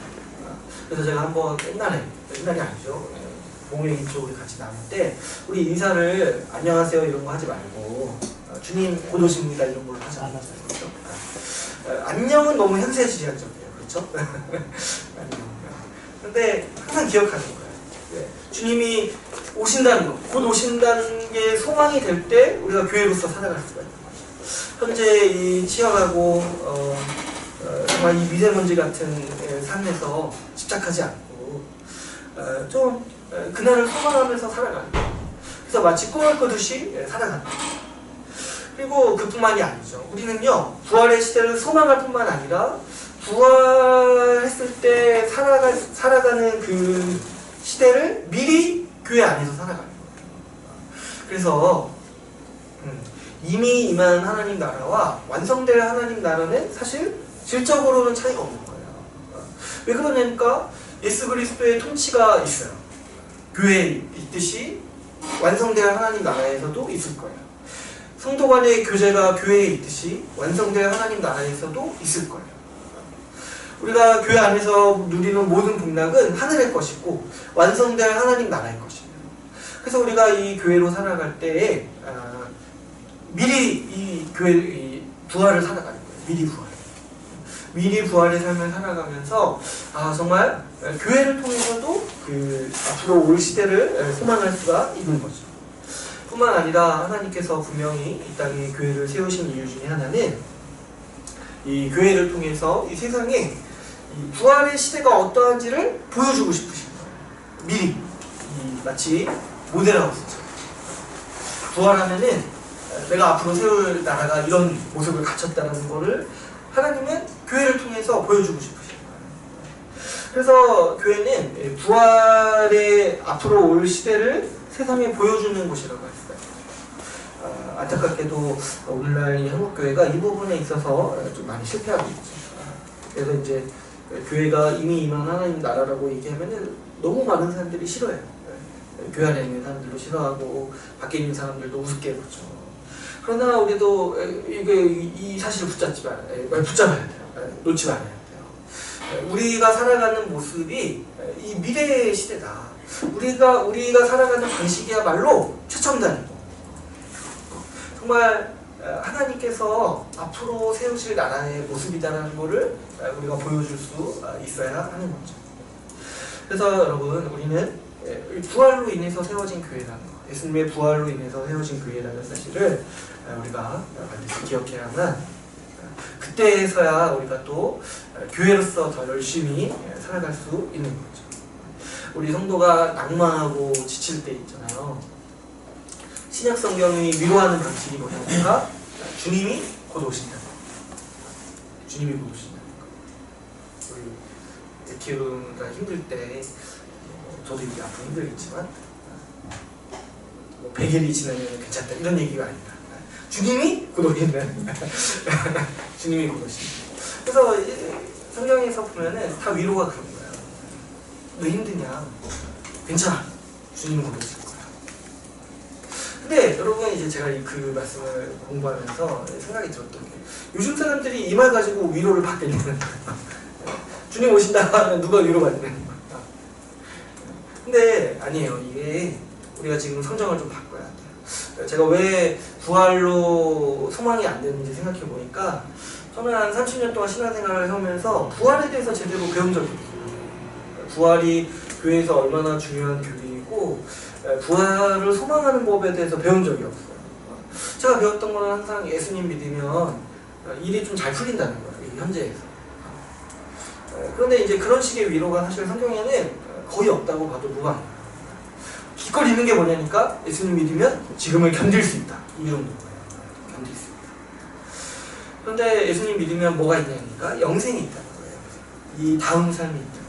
그래서 제가 한번 옛날이 아니죠. 공회기 쪽으로 같이 나눌 때 우리 인사를 안녕하세요 이런 거 하지 말고 주님 곧 오십니다 이런 걸로 하지 않았어요. 그렇죠? 안녕은 너무 현세지향적이에요. 그렇죠? 근데 항상 기억하는 거예요. 주님이 오신다는 것, 곧 오신다는 게 소망이 될 때 우리가 교회로서 살아갈 수가 있는 거죠. 현재 이 치열하고 정말 이 미세먼지 같은 삶에서 집착하지 않고 좀 그날을 소망하면서 살아가는 거예요. 그래서 마치 꿈을 꾸듯이 살아가는 거예요. 그리고 그뿐만이 아니죠. 우리는요 부활의 시대를 소망할 뿐만 아니라 부활했을 때 살아가는 그 시대를 미리 교회 안에서 살아가는 거예요. 그래서 이미 임한 하나님 나라와 완성될 하나님 나라는 사실 질적으로는 차이가 없는 거예요. 왜 그러냐니까 예수 그리스도의 통치가 있어요. 교회에 있듯이 완성될 하나님 나라에서도 있을 거예요. 성도 간의 교제가 교회에 있듯이 완성될 하나님 나라에서도 있을 거예요. 우리가 교회 안에서 누리는 모든 복락은 하늘의 것이고 완성될 하나님 나라의 것입니다. 그래서 우리가 이 교회로 살아갈 때에 미리 이 교회 부활을 살아가는 거예요. 미리 부활의 삶을 살아가면서 정말 교회를 통해서도 그 앞으로 올 시대를 소망할 수가 있는 거죠. 뿐만 아니라 하나님께서 분명히 이 땅에 교회를 세우신 이유 중에 하나는 이 교회를 통해서 이 세상에 이 부활의 시대가 어떠한지를 보여주고 싶으신 거예요. 미리 마치 모델하우스죠. 부활하면은 내가 앞으로 세울 나라가 이런 모습을 갖췄다는 거를 하나님은 교회를 통해서 보여주고 싶으신 거예요. 그래서 교회는 부활의 앞으로 올 시대를 세상에 보여주는 곳이라고 할 수가 있어요. 안타깝게도 오늘날 이 한국교회가 이 부분에 있어서 좀 많이 실패하고 있죠. 그래서 이제 교회가 이미 임한 하나님 나라라고 얘기하면은 너무 많은 사람들이 싫어해요. 교회 안에 있는 사람들도 싫어하고 밖에 있는 사람들도 우습게 보죠. 그러나 우리도 이 사실을 붙잡아야 돼요. 놓지 말아야 돼요. 우리가 살아가는 모습이 이 미래의 시대다. 우리가 살아가는 방식이야말로 최첨단이고 정말 하나님께서 앞으로 세우실 나라의 모습이다라는 것을 우리가 보여줄 수 있어야 하는 거죠. 그래서 여러분 우리는 부활로 인해서 세워진 교회라는 것, 예수님의 부활로 인해서 세워진 교회라는 사실을 우리가 반드시 기억해야만 그때에서야 우리가 또 교회로서 더 열심히 살아갈 수 있는 거죠. 우리 성도가 낭만하고 지칠 때 있잖아요. 신약 성경이 위로하는 방식이 뭐냐니까 주님이 곧 오신다. 주님이 곧 오신다는 거. 우리 키우기가 힘들 때 저도 이제 앞으로 힘들겠지만 100일이 지나면 괜찮다 이런 얘기가 아니라 주님이 곧 오신다. 주님이 곧 오신다. 그래서 성경에서 보면은 다 위로가 그런 거예요. 너 힘드냐? 괜찮아. 주님은 곧 오실 거야. 근데 여러분 이제 제가 그 말씀을 공부하면서 생각이 들었던 게 요즘 사람들이 이 말 가지고 위로를 받겠냐는 거예요. 주님 오신다 하면 누가 위로받는 거야. 근데 아니에요. 이게 우리가 지금 성정을 좀 바꿔야 돼요. 제가 왜 부활로 소망이 안 되는지 생각해 보니까 저는 한 30년 동안 신앙생활을 하면서 부활에 대해서 제대로 배운 적이 없어요. 부활이 교회에서 얼마나 중요한 교리이고 부활을 소망하는 법에 대해서 배운 적이 없어요. 제가 배웠던 거는 항상 예수님 믿으면 일이 좀 잘 풀린다는 거예요. 현재에서. 그런데 이제 그런 식의 위로가 사실 성경에는 거의 없다고 봐도 무방해요. 기꺼이 있는 게 뭐냐니까 예수님 믿으면 지금을 견딜 수 있다. 이 정도인 거예요. 견딜 수 있다. 그런데 예수님 믿으면 뭐가 있냐니까 영생이 있다는 거예요. 이 다음 삶이 있다는 거죠.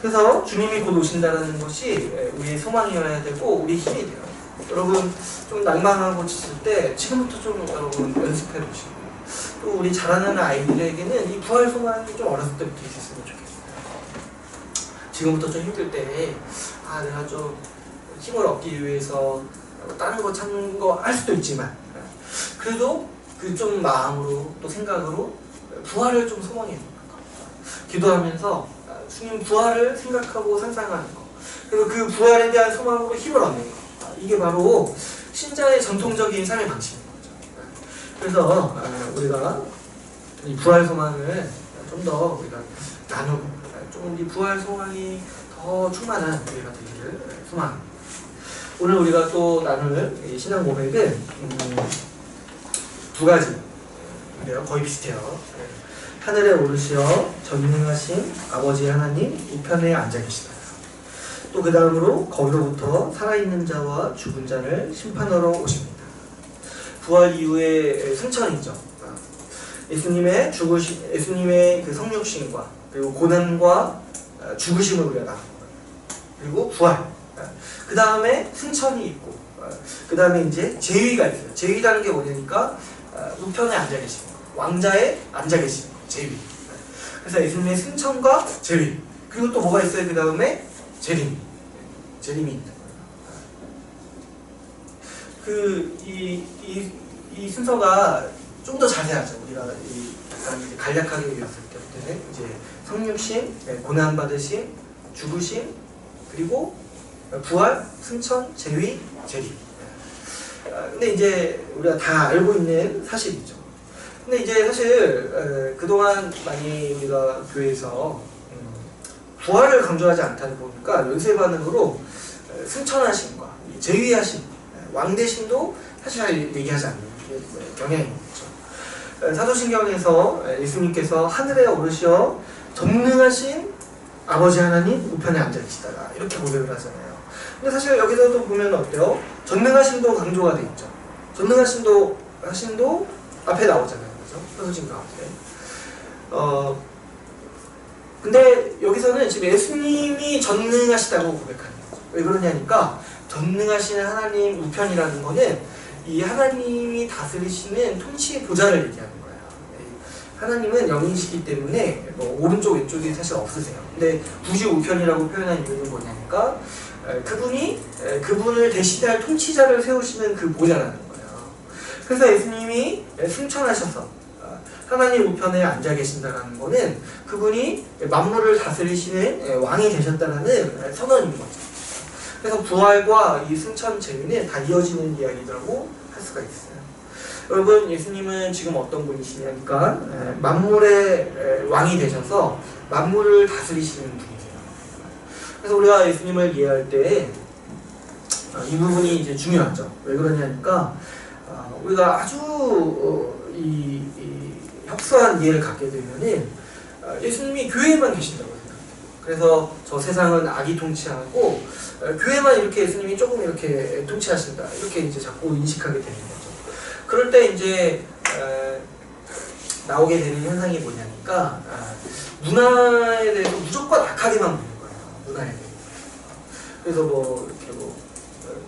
그래서 주님이 곧 오신다는 것이 우리의 소망이어야 되고 우리의 힘이 돼요. 여러분 좀 낭만하고 지칠 때 지금부터 좀 여러분 연습해 보시고 또 우리 자라나는 아이들에게는 이 부활 소망이 좀 어렸을 때부터 있었으면 좋겠어요. 지금부터 좀 힘들 때 내가 좀 힘을 얻기 위해서 다른 거 찾는 거 할 수도 있지만 그래도 그 좀 마음으로 또 생각으로 부활을 좀 소망해 보는 거. 기도하면서 주님 부활을 생각하고 상상하는 거. 그리고 그 부활에 대한 소망으로 힘을 얻는 거. 이게 바로 신자의 전통적인 삶의 방식인 거죠. 그래서 우리가 이 부활 소망을 좀 더 우리가 나누고 좀 이 부활 소망이 더 충만한 우리가 되기를 소망합니다. 오늘 우리가 또 나눌 신앙 고백은 두 가지인데요. 거의 비슷해요. 하늘에 오르시어 전능하신 아버지 하나님 우편에 앉아 계시다. 또 그 다음으로 거기로부터 살아있는 자와 죽은 자를 심판하러 오십니다. 부활 이후의 승천이죠. 예수님의 그 성육신과 그리고 고난과 죽으심을 우리가 나눈 거예요. 그리고 부활. 그 다음에 승천이 있고, 그 다음에 이제 제위가 있어요. 제위라는 게 뭐냐니까 우편에 앉아 계시는 거예요. 왕자에 앉아 계시는 거예요. 제위. 그래서 예수님의 승천과 제위. 그리고 또 뭐가 있어요? 그 다음에 재림. 재림이 있는 거예요. 이 순서가 좀 더 자세하죠. 우리가 약간 간략하게 외웠을 때부터는 이제 성육신, 고난받으심, 죽으심, 그리고 부활, 승천, 재위, 재림. 근데 이제 우리가 다 알고 있는 사실이죠. 근데 이제 사실 그동안 많이 우리가 교회에서 부활을 강조하지 않다 보니까 연쇄 반응으로 승천하심과 재위하심, 왕대심도 사실 잘 얘기하지 않는 경향이 있죠. 사도신경에서 예수님께서 하늘에 오르시어 전능하신 아버지 하나님 우편에 앉아 계시다가 이렇게 고백을 하잖아요. 근데 사실 여기서도 보면 어때요? 전능하심도 강조가 돼 있죠. 전능하심도 앞에 나오잖아요. 그죠? 사도신 가운데. 근데 여기서는 지금 예수님이 전능하시다고 고백하는 거죠. 왜 그러냐니까 전능하신 하나님 우편이라는 거는 이 하나님이 다스리시는 통치 보좌를 얘기하는 거예요. 하나님은 영이시기 때문에 뭐 오른쪽 왼쪽이 사실 없으세요. 근데 굳이 우편이라고 표현한 이유는 뭐냐니까 그분을 대신할 통치자를 세우시는 그 보좌라는 거예요. 그래서 예수님이 승천하셔서 하나님 우편에 앉아 계신다는 거는 그분이 만물을 다스리시는 왕이 되셨다는 선언인 거죠. 그래서 부활과 이 승천 재미는 다 이어지는 이야기라고 할 수가 있어요. 여러분, 예수님은 지금 어떤 분이시냐니까 만물의 왕이 되셔서 만물을 다스리시는 분이세요. 그래서 우리가 예수님을 이해할 때 이 부분이 이제 중요하죠. 왜 그러냐니까 우리가 아주 협소한 이해를 갖게 되면은 예수님이 교회에만 계신다고 생각해요. 그래서 저 세상은 악이 통치하고 교회만 이렇게 예수님이 조금 이렇게 통치하신다, 이렇게 이제 자꾸 인식하게 되는 거죠. 그럴 때 이제 나오게 되는 현상이 뭐냐니까 문화에 대해서 무조건 악하게만 보는 거예요. 문화에 대해서. 그래서 뭐 이렇게 뭐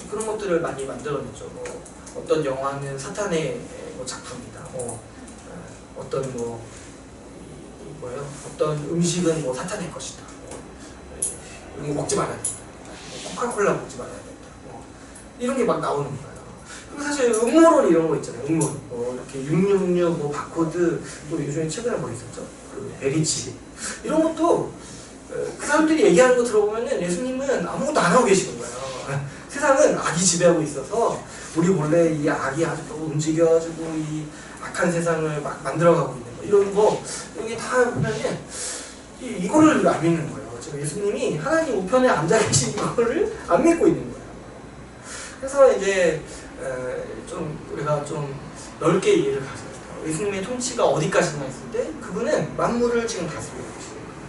그런 것들을 많이 만들어냈죠. 뭐 어떤 영화는 사탄의 뭐 작품이다. 어떤 어떤 음식은 뭐 사탄의 것이다. 이거 먹지 말아야 된다. 코카콜라 먹지 말아야 된다. 이런 게 막 나오는 거예요. 그리고 사실 음모론 이런 거 있잖아요. 음모론. 이렇게 666 뭐 바코드, 또 요즘에 최근에 뭐 있었죠? 그 베리치. 이런 것도 그 사람들이 얘기하는 거 들어보면은 예수님은 아무것도 안 하고 계시는 거예요. 세상은 악이 지배하고 있어서 우리 몰래 이 악이 아주 움직여가지고 이 악한 세상을 막 만들어가고 있는 거, 이런 거, 이게 다 보면은 이거를 안 믿는 거예요. 지금 예수님이 하나님 우편에 앉아 계신 이거를 안 믿고 있는 거예요. 그래서 이제 우리가 좀 넓게 이해를 가져야 돼요. 예수님의 통치가 어디까지나 했을 때 그분은 만물을 지금 다스리고 계시는 거예요.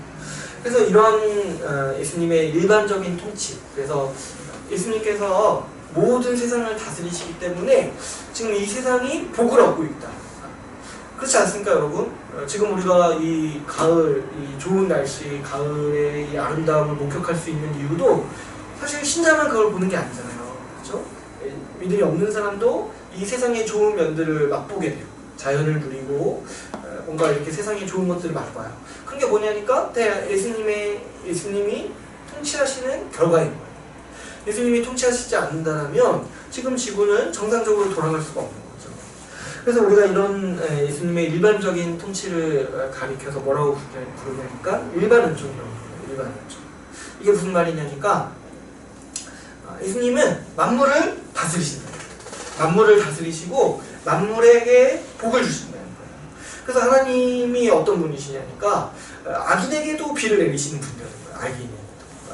그래서 이런 예수님의 일반적인 통치, 그래서 예수님께서 모든 세상을 다스리시기 때문에 지금 이 세상이 복을 얻고 있다. 그렇지 않습니까, 여러분? 지금 우리가 이 가을, 이 좋은 날씨, 가을의 이 아름다움을 목격할 수 있는 이유도 사실 신자만 그걸 보는 게 아니잖아요. 그렇죠? 믿음이 없는 사람도 이 세상의 좋은 면들을 맛보게 돼요. 자연을 누리고 뭔가 이렇게 세상의 좋은 것들을 맛봐요. 그런 게 뭐냐니까 예수님이 통치하시는 결과인 거예요. 예수님이 통치하시지 않는다면 지금 지구는 정상적으로 돌아갈 수가 없는 거죠. 그래서 우리가 이런 예수님의 일반적인 통치를 가리켜서 뭐라고 부르냐니까 일반 은총이라고 부르요. 일반 은총. 이게 무슨 말이냐니까 예수님은 만물을 다스리신다. 만물을 다스리시고 만물에게 복을 주신다는 거예요. 그래서 하나님이 어떤 분이시냐니까 악인에게도 비를 내리시는 분이라는 거예요. 악인에게.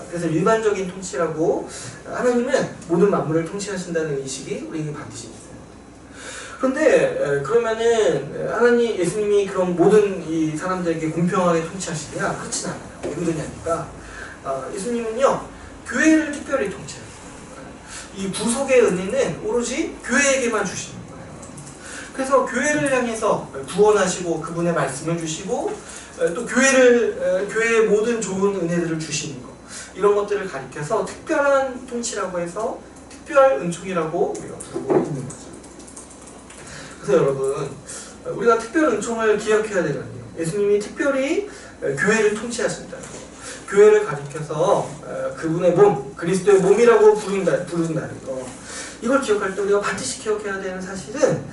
그래서 일반적인 통치라고, 하나님은 모든 만물을 통치하신다는 의식이 우리에게 반드시 있어요. 그런데 그러면은 예수님이 그럼 모든 이 사람들에게 공평하게 통치하시냐? 그렇진 않아요. 왜 그러냐니까 예수님은요 교회를 특별히 통치해요. 이 구속의 은혜는 오로지 교회에게만 주시는 거예요. 그래서 교회를 향해서 구원하시고 그분의 말씀을 주시고 또 교회의 모든 좋은 은혜들을 주시는 거, 이런 것들을 가리켜서 특별한 통치라고 해서 특별 은총이라고 우리가 부르고 있는 거죠. 그래서 여러분, 우리가 특별 은총을 기억해야 되거든요. 예수님이 특별히 교회를 통치하신다는 거, 교회를 가리켜서 그분의 몸, 그리스도의 몸이라고 부른다는 거, 이걸 기억할 때 우리가 반드시 기억해야 되는 사실은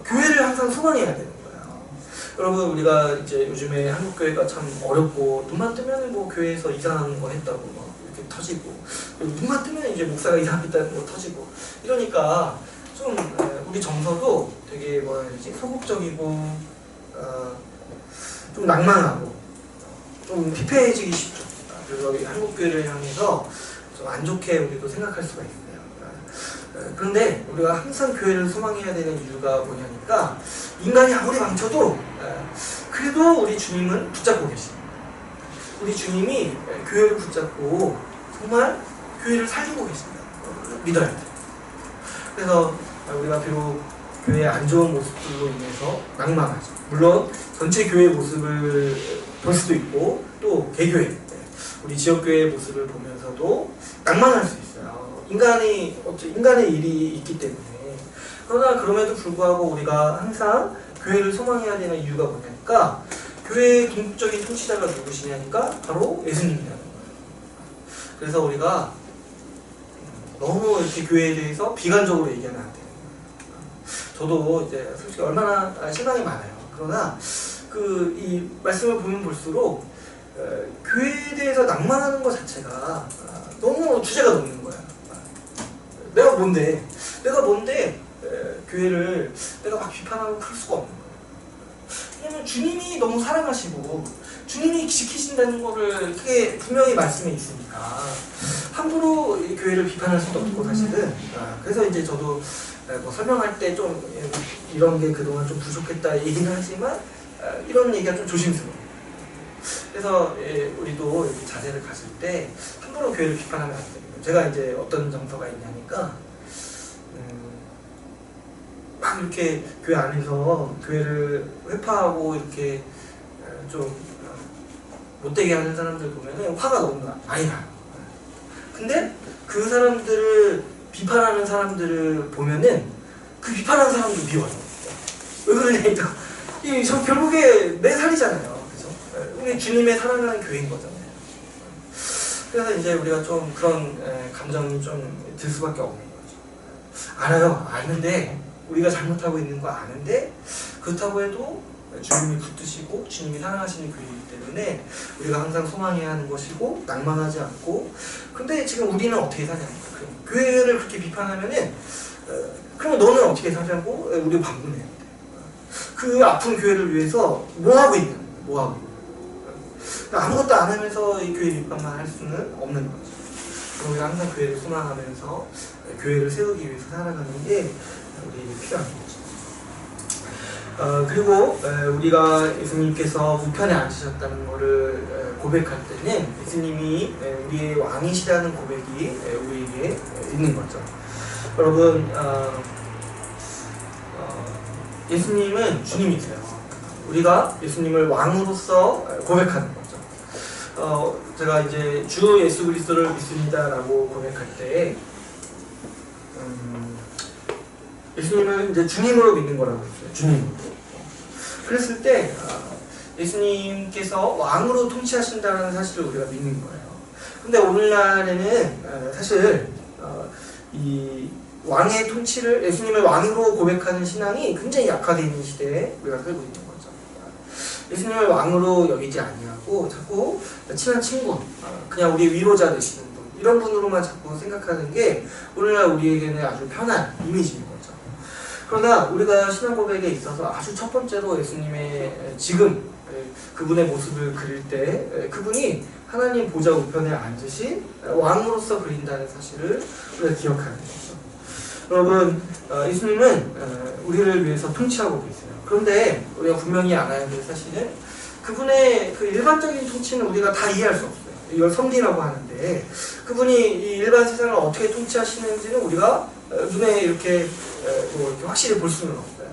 교회를 항상 소망해야 되는 거예요. 여러분, 우리가 이제 요즘에 한국교회가 참 어렵고, 눈만 뜨면 뭐 교회에서 이상한 거 했다고 막 이렇게 터지고, 눈만 뜨면 이제 목사가 이상했다는 거 터지고, 이러니까 좀 우리 정서도 되게 뭐라 해야 되지? 소극적이고 좀 낭만하고 좀 피폐해지기 쉽죠. 그래서 한국교회를 향해서 좀 안 좋게 우리도 생각할 수가 있어요. 그런데 우리가 항상 교회를 소망해야 되는 이유가 뭐냐니까, 인간이 아무리 망쳐도 그래도 우리 주님은 붙잡고 계십니다. 우리 주님이 교회를 붙잡고 정말 교회를 살리고 계신다. 믿어야 돼요. 그래서 우리가 비록 교회의 안 좋은 모습들로 인해서 낭만하죠. 물론 전체 교회의 모습을 볼 수도 있고, 또 개교회, 우리 지역교회의 모습을 보면서도 낭만할 수 있어요. 인간의 일이 있기 때문에. 그러나 그럼에도 불구하고 우리가 항상 교회를 소망해야 되는 이유가 뭐냐니까 교회의 궁극적인 통치자가 누구시냐니까 바로 예수님이라는 거예요. 그래서 우리가 너무 이렇게 교회에 대해서 비관적으로 얘기하면 안 돼요. 저도 이제 솔직히 얼마나 실망이 많아요. 그러나 이 말씀을 보면 볼수록 교회에 대해서 낭만하는 것 자체가 너무 주제가 넘는 거야. 내가 뭔데 교회를 내가 막 비판하고 그럴 수가 없는 거야. 왜냐면 주님이 너무 사랑하시고 주님이 지키신다는 거를 크게 분명히 말씀에 있으니까 함부로 이 교회를 비판할 수도 없고 사실은. 그래서 이제 저도 뭐 설명할 때 좀 이런 게 그동안 좀 부족했다 얘기는 하지만 이런 얘기가 좀 조심스러워요. 그래서 우리도 이렇게 자세를 가질 때 함부로 교회를 비판하면 안 됩니다. 제가 이제 어떤 정서가 있냐니까 막 이렇게 교회 안에서 교회를 회파하고 이렇게 좀 못되게 하는 사람들 보면은 화가 너무 많이 나요. 근데 그 사람들을 비판하는 사람들을 보면은 그 비판하는 사람도 미워요. 왜 그러냐니까 저 결국에 내 살이잖아요. 그죠? 우리 주님의 사랑하는 교회인 거잖아요. 그래서 이제 우리가 좀 그런 감정이 좀 들 수밖에 없는 거죠. 알아요. 아는데 우리가 잘못하고 있는 거 아는데 그렇다고 해도 주님이 붙드시고 주님이 사랑하시는 교회이기 때문에 우리가 항상 소망해야 하는 것이고 낭만하지 않고 근데 지금 우리는 어떻게 사냐니까 교회를 그렇게 비판하면은 그러면 너는 어떻게 사냐고 우리 반문해야 돼. 그 아픈 교회를 위해서 뭐 하고 있는 거야? 뭐 하고 있는 거야? 아무것도 안 하면서 이 교회 비판만 할 수는 없는 거죠. 우리가 항상 교회를 소망하면서 교회를 세우기 위해서 살아가는 게 우리에게 필요한 거죠. 그리고 우리가 예수님께서 우편에 앉으셨다는 것을 고백할 때는 예수님이 우리의 왕이시라는 고백이 우리에게 있는 거죠. 여러분 예수님은 주님이세요. 우리가 예수님을 왕으로서 고백하는 거죠. 제가 이제 주 예수 그리스도를 믿습니다라고 고백할 때 예수님을 이제 주님으로 믿는 거라고 했어요. 주님으로. 그랬을 때 예수님께서 왕으로 통치하신다는 사실을 우리가 믿는 거예요. 근데 오늘날에는 사실 이 왕의 통치를 예수님을 왕으로 고백하는 신앙이 굉장히 약화되어 있는 시대에 우리가 살고 있는 거죠. 예수님을 왕으로 여기지 아니하고 자꾸 친한 친구, 그냥 우리 위로자 되시는 분 이런 분으로만 자꾸 생각하는 게 오늘날 우리에게는 아주 편한 이미지인 거죠. 그러나 우리가 신앙 고백에 있어서 아주 첫 번째로 예수님의 지금 그분의 모습을 그릴 때 그분이 하나님 보좌 우편에 앉으신 왕으로서 그린다는 사실을 우리가 기억하는 거죠. 여러분 예수님은 우리를 위해서 통치하고 계세요. 그런데 우리가 분명히 알아야 될 사실은 그분의 그 일반적인 통치는 우리가 다 이해할 수 없어요. 이걸 섭리라고 하는데 그분이 이 일반 세상을 어떻게 통치하시는지는 우리가 눈에 이렇게 확실히 볼 수는 없어요.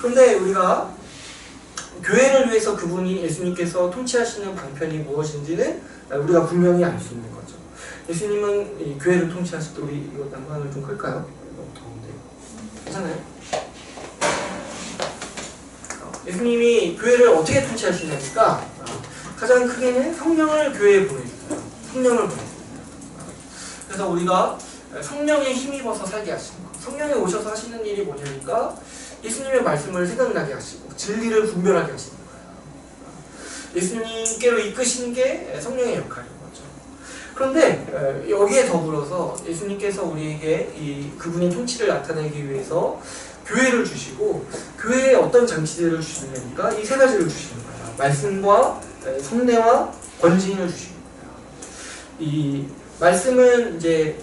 그런데 우리가 교회를 위해서 그분이 예수님께서 통치하시는 방편이 무엇인지는 우리가 분명히 알 수 있는 거죠. 예수님은 이 교회를 통치하실 때 우리 이거 난방을 좀 끌까요? 너무 더운데 괜찮아요? 예수님이 교회를 어떻게 통치하시냐니까 가장 크게는 성령을 교회에 보내주세요. 성령을 보내줍니다. 그래서 우리가 성령에 힘입어서 살게 하시는 거. 성령에 오셔서 하시는 일이 뭐냐니까 예수님의 말씀을 생각나게 하시고 진리를 분별하게 하시는 거예요. 예수님께로 이끄시는 게 성령의 역할인 거죠. 그런데 여기에 더불어서 예수님께서 우리에게 그분의 통치를 나타내기 위해서 교회를 주시고 교회에 어떤 장치들을 주시느냐니까 이 세 가지를 주시는 거예요. 말씀과 성례와 권징을 주시는 거예요. 이 말씀은 이제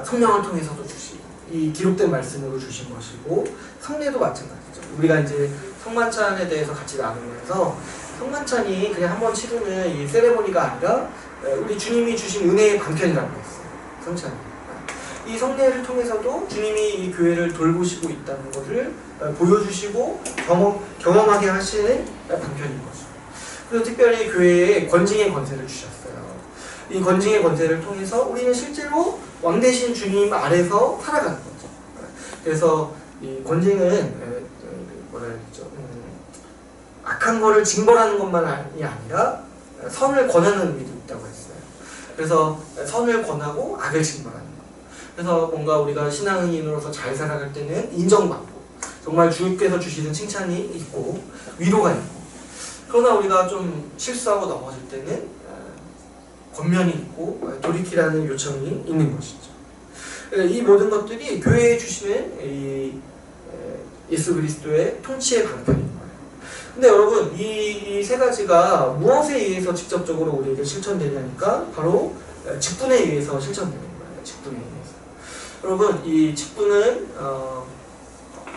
성령을 통해서도 주시고 이 기록된 말씀으로 주신 것이고 성례도 마찬가지죠. 우리가 이제 성만찬에 대해서 같이 나누면서 성만찬이 그냥 한번 치르는 이 세레모니가 아니라 우리 주님이 주신 은혜의 방편이라고 했어요. 성찬이. 이 성례를 통해서도 주님이 이 교회를 돌보시고 있다는 것을 보여주시고 경험하게 하시는 방편인 거죠. 그래서 특별히 교회에 권징의 권세를 주셨어요. 이 권징의 권세를 통해서 우리는 실제로 왕 대신 주님 아래서 살아가는 거죠. 그래서 이 권징은 뭐라 그랬죠? 악한 거를 징벌하는 것만이 아니라 선을 권하는 의미도 있다고 했어요. 그래서 선을 권하고 악을 징벌하는 거. 그래서 뭔가 우리가 신앙인으로서 잘 살아갈 때는 인정받고 정말 주께서 주시는 칭찬이 있고 위로가 있고, 그러나 우리가 좀 실수하고 넘어질 때는 권면이 있고 돌이키라는 요청이 있는 것이죠. 이 모든 것들이 교회에 주시는 이 예수 그리스도의 통치의 방편인 거예요. 근데 여러분, 이 세 가지가 무엇에 의해서 직접적으로 우리에게 실천되냐니까 바로 직분에 의해서 실천되는 거예요. 직분에 의해서. 여러분, 이 직분은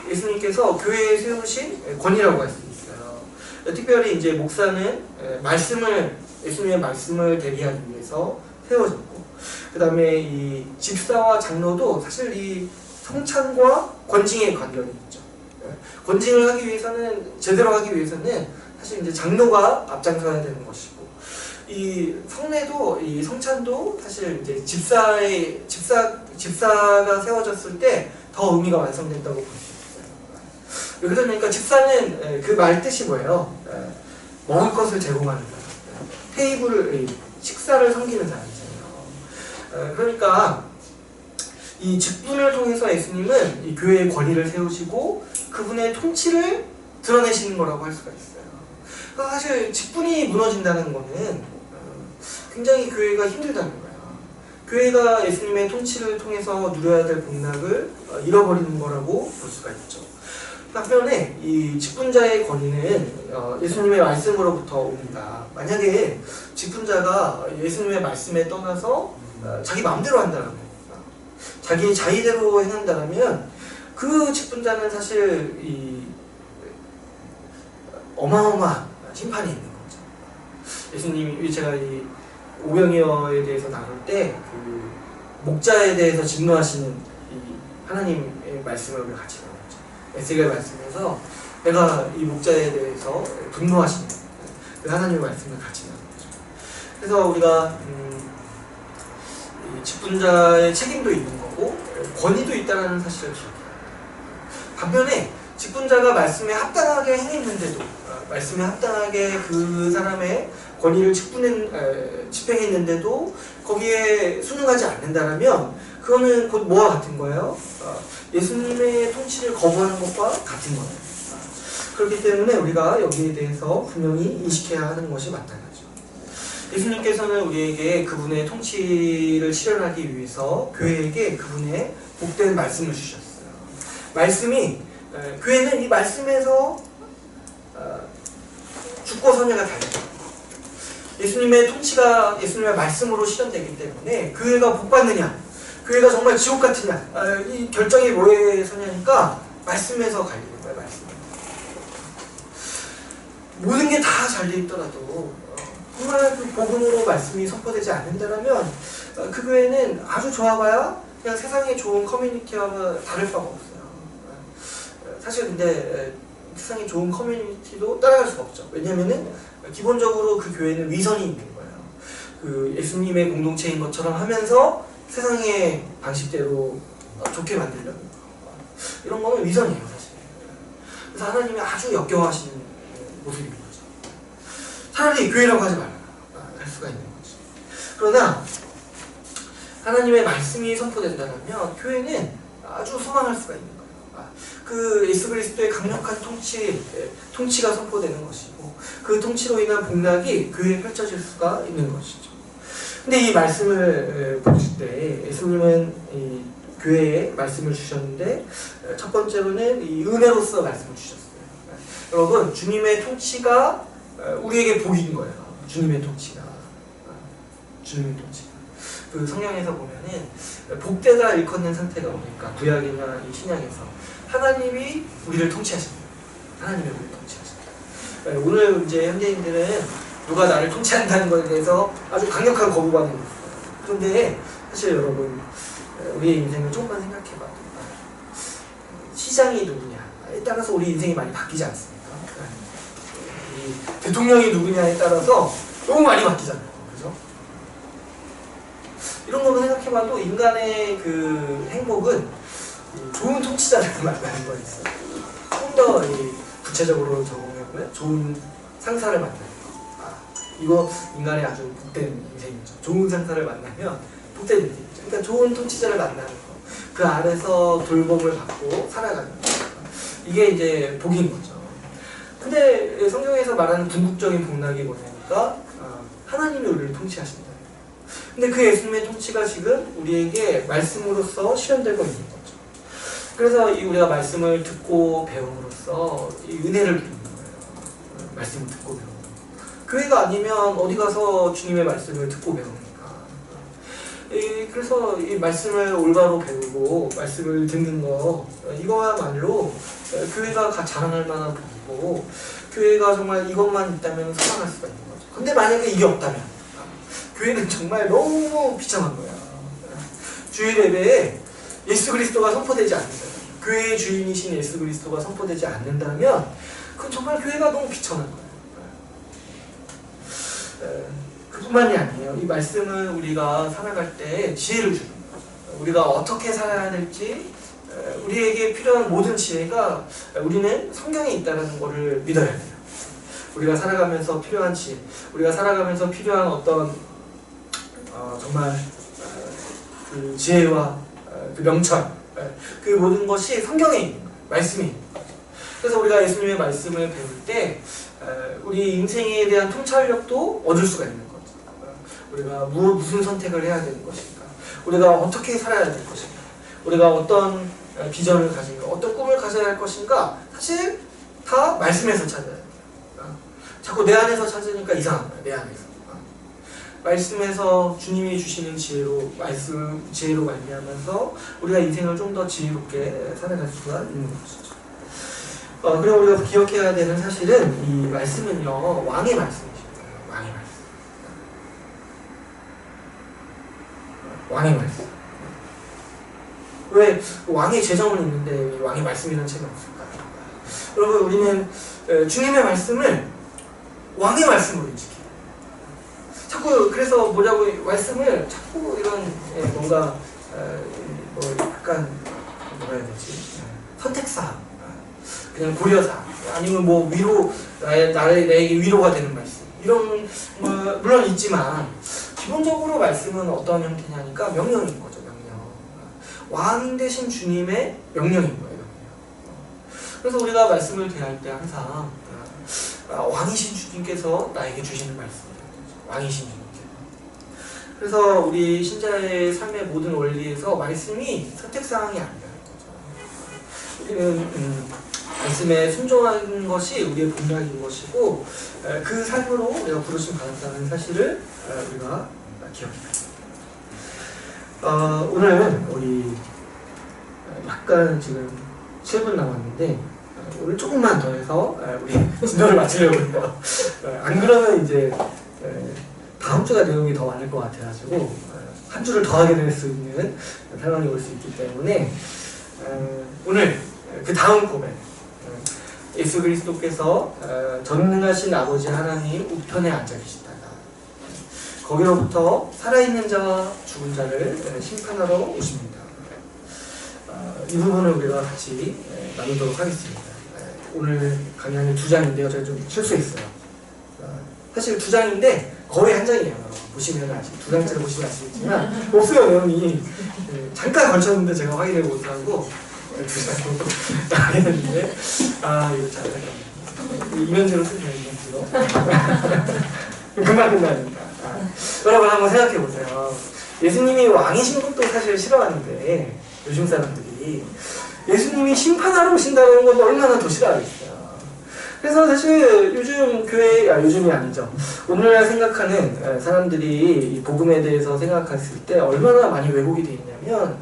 예수님께서 교회에 세우신 권위라고 할 수 있어요. 특별히 이제 목사는 예수님의 말씀을 대리하기 위해서 세워졌고, 그 다음에 이 집사와 장로도 사실 이 성찬과 권징의 관련이 있죠. 권징을 하기 위해서는, 제대로 하기 위해서는 사실 이제 장로가 앞장서야 되는 것이고, 이 성례도, 이 성찬도 사실 이제 집사가 세워졌을 때 더 의미가 완성된다고 볼 수 있어요. 그러니까 집사는 그 말 뜻이 뭐예요? 먹을 것을 제공하는 사람, 식사를 섬기는 사람이잖아요. 그러니까 이 직분을 통해서 예수님은 이 교회의 권위를 세우시고 그분의 통치를 드러내시는 거라고 할 수가 있어요. 그러니까 사실 직분이 무너진다는 거는 굉장히 교회가 힘들다는 거예요. 교회가 예수님의 통치를 통해서 누려야 될 복락을 잃어버리는 거라고 볼 수가 있죠. 반면에 이 직분자의 권위는 예수님의 말씀으로부터 옵니다. 만약에 직분자가 예수님의 말씀에 떠나서 자기 마음대로 한다면, 자기 자의대로 행한다면 그 직분자는 사실 이 어마어마한 심판이 있는 거죠. 예수님이, 제가 이 오병이어에 대해서 나눌 때 그 목자에 대해서 진노하시는 이 하나님의 말씀을 우리가 같이 나눴죠. 에스겔 말씀에서 내가 이 목자에 대해서 분노하시는 그 하나님의 말씀을 같이 나눴죠. 그래서 우리가 이 직분자의 책임도 있는 거고 권위도 있다는 사실을 기억해요. 반면에 직분자가 말씀에 합당하게 행했는데도, 말씀에 합당하게 그 사람의 권위를 집행했는데도 거기에 순응하지 않는다면 그거는 곧 뭐와 같은 거예요? 예수님의 통치를 거부하는 것과 같은 거예요. 그렇기 때문에 우리가 여기에 대해서 분명히 인식해야 하는 것이 마땅하죠. 예수님께서는 우리에게 그분의 통치를 실현하기 위해서 교회에게 그분의 복된 말씀을 주셨어요. 교회는 이 말씀에서 죽고 선회가 달려요. 예수님의 통치가 예수님의 말씀으로 실현되기 때문에 교회가 복 받느냐, 교회가 정말 지옥 같으냐, 이 결정이 뭐에 서냐니까 말씀에서 갈리는 거예요. 말씀. 모든 게 다 잘 돼 있더라도 정말 그 복음으로 말씀이 선포되지 않는다면 그 교회는 아주 좋아봐야 그냥 세상에 좋은 커뮤니티와 다를 바가 없어요. 사실 근데 세상에 좋은 커뮤니티도 따라갈 수가 없죠. 왜냐면은 기본적으로 그 교회는 위선이 있는 거예요. 그 예수님의 공동체인 것처럼 하면서 세상의 방식대로 좋게 만들려는 거. 이런 거는 위선이에요, 사실. 그래서 하나님이 아주 역겨워하시는 모습인 거죠. 차라리 교회라고 하지 말라 할 수가 있는 거죠. 그러나 하나님의 말씀이 선포된다면 교회는 아주 소망할 수가 있는 거예요. 그 예수 그리스도의 강력한 통치가 선포되는 것이고 그 통치로 인한 복락이 교회에 펼쳐질 수가 있는 것이죠. 근데 이 말씀을 보실 때 예수님은 이 교회에 말씀을 주셨는데 첫 번째로는 이 은혜로서 말씀을 주셨어요. 여러분, 주님의 통치가 우리에게 복인 거예요. 주님의 통치가. 그 성경에서 보면은 복되다 일컫는 상태가 뭡니까? 구약이나 이 신약에서 하나님이 우리를 통치하십니다. 하나님이 우리를 통치하십니다. 오늘 이제 현대인들은 누가 나를 통치한다는 것에 대해서 아주 강력한 거부반응이 있어요. 그런데 사실 여러분, 우리의 인생을 조금만 생각해봐도 시장이 누구냐에 따라서 우리 인생이 많이 바뀌지 않습니까? 이 대통령이 누구냐에 따라서 너무 많이 바뀌잖아요. 그죠? 이런 거만 생각해봐도 인간의 그 행복은 좋은 통치자를 만나는 거 있어요. 좀 더 구체적으로 적용해보면 좋은 상사를 만나는 거. 이거 인간의 아주 복된 인생이죠. 좋은 상사를 만나면 복된 인생이죠. 그러니까 좋은 통치자를 만나는 거. 그 안에서 돌봄을 받고 살아가는 거. 이게 이제 복인 거죠. 근데 성경에서 말하는 궁극적인 복락이 뭐냐니까 하나님이 우리를 통치하신다. 근데 그 예수님의 통치가 지금 우리에게 말씀으로서 실현되고 있는 거죠. 그래서 우리가 말씀을 듣고 배움으로써 이 은혜를 누리는 거예요. 말씀을 듣고 배우는 거. 교회가 아니면 어디 가서 주님의 말씀을 듣고 배웁니까? 그래서 이 말씀을 올바로 배우고 말씀을 듣는 거 이거야말로 교회가 자랑할 만한 부분이고 교회가 정말 이것만 있다면 살아날 수가 있는 거죠. 근데 만약에 이게 없다면 교회는 정말 너무 비참한 거야. 주일 예배에 예수 그리스도가 선포되지 않는다. 교회의 주인이신 예수 그리스도가 선포되지 않는다면 그건 정말 교회가 너무 비참한 거예요. 그뿐만이 아니에요. 이 말씀은 우리가 살아갈 때 지혜를 주는 거예요. 우리가 어떻게 살아야 될지 우리에게 필요한 모든 지혜가 우리는 성경에 있다는 것을 믿어야 돼요. 우리가 살아가면서 필요한 지혜, 우리가 살아가면서 필요한 어떤 정말 그 지혜와 그 명철, 그 모든 것이 성경에 있는 거예요. 말씀에 있는 거예요. 그래서 우리가 예수님의 말씀을 배울 때 우리 인생에 대한 통찰력도 얻을 수가 있는 거죠. 우리가 무슨 선택을 해야 되는 것인가, 우리가 어떻게 살아야 될 것인가, 우리가 어떤 비전을 가진가, 어떤 꿈을 가져야 할 것인가, 사실 다 말씀에서 찾아야 돼요. 자꾸 내 안에서 찾으니까 이상한 거예요. 내 안에서. 말씀에서 주님이 주시는 지혜로 말미암아서 우리가 인생을 좀 더 지혜롭게 살아갈 수가 있는 것이죠. 그리고 우리가 기억해야 되는 사실은 이 말씀은요, 왕의 말씀이십니다. 왕의 말씀. 왕의 말씀. 왜 왕의 제정은 있는데 왕의 말씀이라는 책이 없을까요? 여러분, 우리는 주님의 말씀을 왕의 말씀으로 인식해요. 자꾸 그래서 뭐냐고 말씀을 자꾸 이런 뭔가 뭐 약간 뭐라 해야 되지? 선택사항, 그냥 고려사항, 아니면 뭐 위로 나에게 위로가 되는 말씀 이런 물론 있지만 기본적으로 말씀은 어떤 형태냐니까 명령인 거죠. 명령. 왕 대신 주님의 명령인 거예요. 그래서 우리가 말씀을 대할 때 항상 왕이신 주님께서 나에게 주시는 말씀. 왕이신 주님께서. 그래서 우리 신자의 삶의 모든 원리에서 말씀이 선택사항이 아니라는 거죠. 우리는 말씀에 순종하는 것이 우리의 본향인 것이고 그 삶으로 우리가 부르심 받았다는 사실을 우리가 기억해야 합니다. 오늘 우리 약간 지금 7분 남았는데 오늘 조금만 더 해서 우리 진도를 마치려고 해요. 안 그러면 이제 다음 주가 내용이 더 많을 것 같아가지고 한 주를 더 하게 될 수 있는 상황이 올 수 있기 때문에 오늘 그 다음 고백, 예수 그리스도께서 전능하신 아버지 하나님 우편에 앉아 계시다가 거기로부터 살아있는 자와 죽은 자를 심판하러 오십니다. 이 부분을 우리가 같이 나누도록 하겠습니다. 오늘 강의하는 2장인데요. 제가 좀 실수했어요. 사실 2장인데 거의 한 장이에요. 보시면 2장짜리 보시면 아시겠지만 없어요. 내용이 잠깐 걸쳤는데 제가 확인을 못하고 2장으로 하겠는데 이거 잘못했다. 이면제로 쓰세요. 이면제로. 금방 끝나니까. 여러분 한번 생각해보세요. 예수님이 왕이신 것도 사실 싫어하는데 요즘 사람들이 예수님이 심판하러 오신다는 건 얼마나 더 싫어하겠어요. 그래서 사실 요즘 요즘이 아니죠. 오늘날 생각하는 사람들이 이 복음에 대해서 생각했을 때 얼마나 많이 왜곡이 되어 있냐면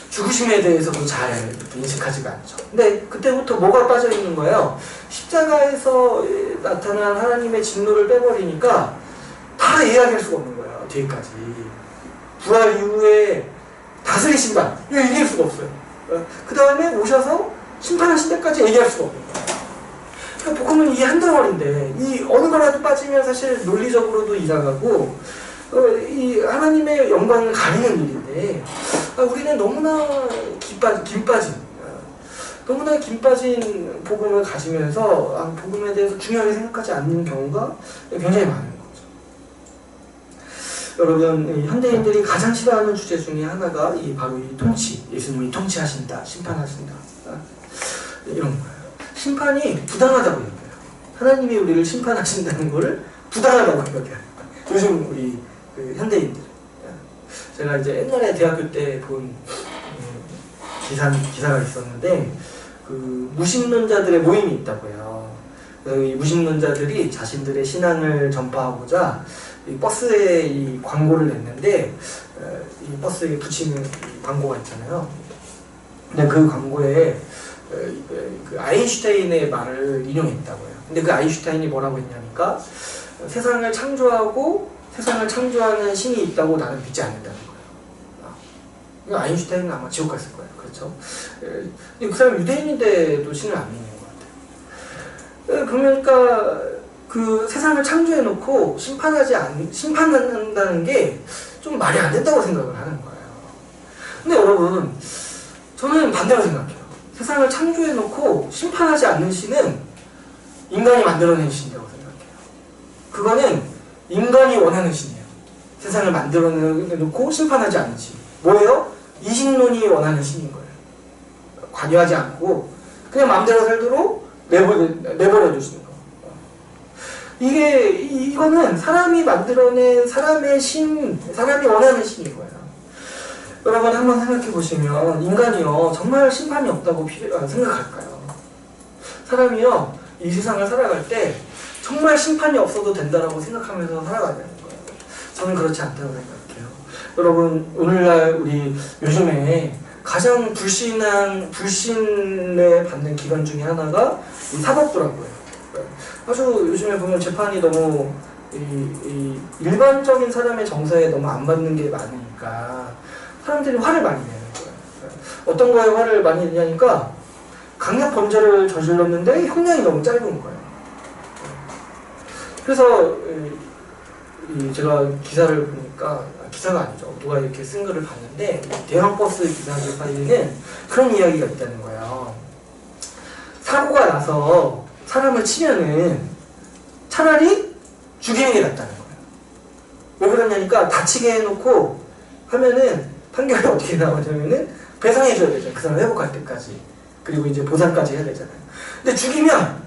죽으심에 대해서도 잘 인식하지가 않죠. 근데 그때부터 뭐가 빠져 있는 거예요? 십자가에서 나타난 하나님의 진노를 빼버리니까 다 이해할 수가 없는 거예요. 뒤에까지. 부활 이후에 다스리신 바 이거 얘기할 수가 없어요. 그 다음에 오셔서 심판하신 데까지 얘기할 수가 없는 거예요. 그러니까 복음은 이게 한 덩어리인데 이 어느 거라도 빠지면 사실 논리적으로도 이상하고 이 하나님의 영광을 가리는 일인데 우리는 너무나 김 빠진 너무나 김 빠진 복음을 가지면서 복음에 대해서 중요하게 생각하지 않는 경우가 굉장히 많은 거죠. 여러분, 현대인들이 가장 싫어하는 주제 중에 하나가 바로 이 통치, 예수님이 통치하신다, 심판하신다, 이런 거예요. 심판이 부당하다고 얘기해요. 하나님이 우리를 심판하신다는 것을 부당하다고 생각해요. 요즘 우리 현대인들. 제가 이제 옛날에 대학교 때 본 기사가 있었는데, 무신론자들의 모임이 있다고요. 이 무신론자들이 자신들의 신앙을 전파하고자 이 버스에 이 광고를 냈는데, 이 버스에 붙이는 광고가 있잖아요. 근데 그 광고에 그 아인슈타인의 말을 인용했다고요. 근데 그 아인슈타인이 뭐라고 했냐니까, 세상을 창조하고 세상을 창조하는 신이 있다고 나는 믿지 않는다는 거예요. 아인슈타인은 아마 지옥 갔을 거예요. 그렇죠? 그 사람 유대인인데도 신을 안 믿는 것 같아요. 그러니까 그 세상을 창조해놓고 심판한다는 게 좀 말이 안 된다고 생각을 하는 거예요. 근데 여러분, 저는 반대로 생각해요. 세상을 창조해놓고 심판하지 않는 신은 인간이 만들어낸 신이라고 생각해요. 그거는 인간이 원하는 신이에요. 세상을 만들어놓고 심판하지 않는 신. 뭐예요? 이신론이 원하는 신인 거예요. 관여하지 않고 그냥 마음대로 살도록 내버려 두시는 거. 이거는 사람이 만들어낸 사람의 신, 사람이 원하는 신인 거예요. 여러분 한번 생각해 보시면 인간이요 정말 심판이 없다고 생각할까요? 사람이요 이 세상을 살아갈 때 정말 심판이 없어도 된다라고 생각하면서 살아가야 되는 거예요. 저는 그렇지 않다고 생각해요. 여러분 오늘날 우리 요즘에 가장 불신에 받는 기관 중에 하나가 이 사법부라고요. 아주 요즘에 보면 재판이 너무 일반적인 사람의 정서에 너무 안 받는 게 많으니까 사람들이 화를 많이 내는 거예요. 어떤 거에 화를 많이 내냐니까 강력 범죄를 저질렀는데 형량이 너무 짧은 거예요. 그래서 제가 기사를 보니까 기사가 아니죠. 누가 이렇게 쓴 거를 봤는데 대형버스 기사들 사이에는 그런 이야기가 있다는 거예요. 사고가 나서 사람을 치면은 차라리 죽이는 게 낫다는 거예요. 왜 그러냐니까 다치게 해놓고 하면은 판결이 어떻게 나오냐면은 배상해줘야 되죠. 그 사람 회복할 때까지. 그리고 이제 보상까지 해야 되잖아요. 근데 죽이면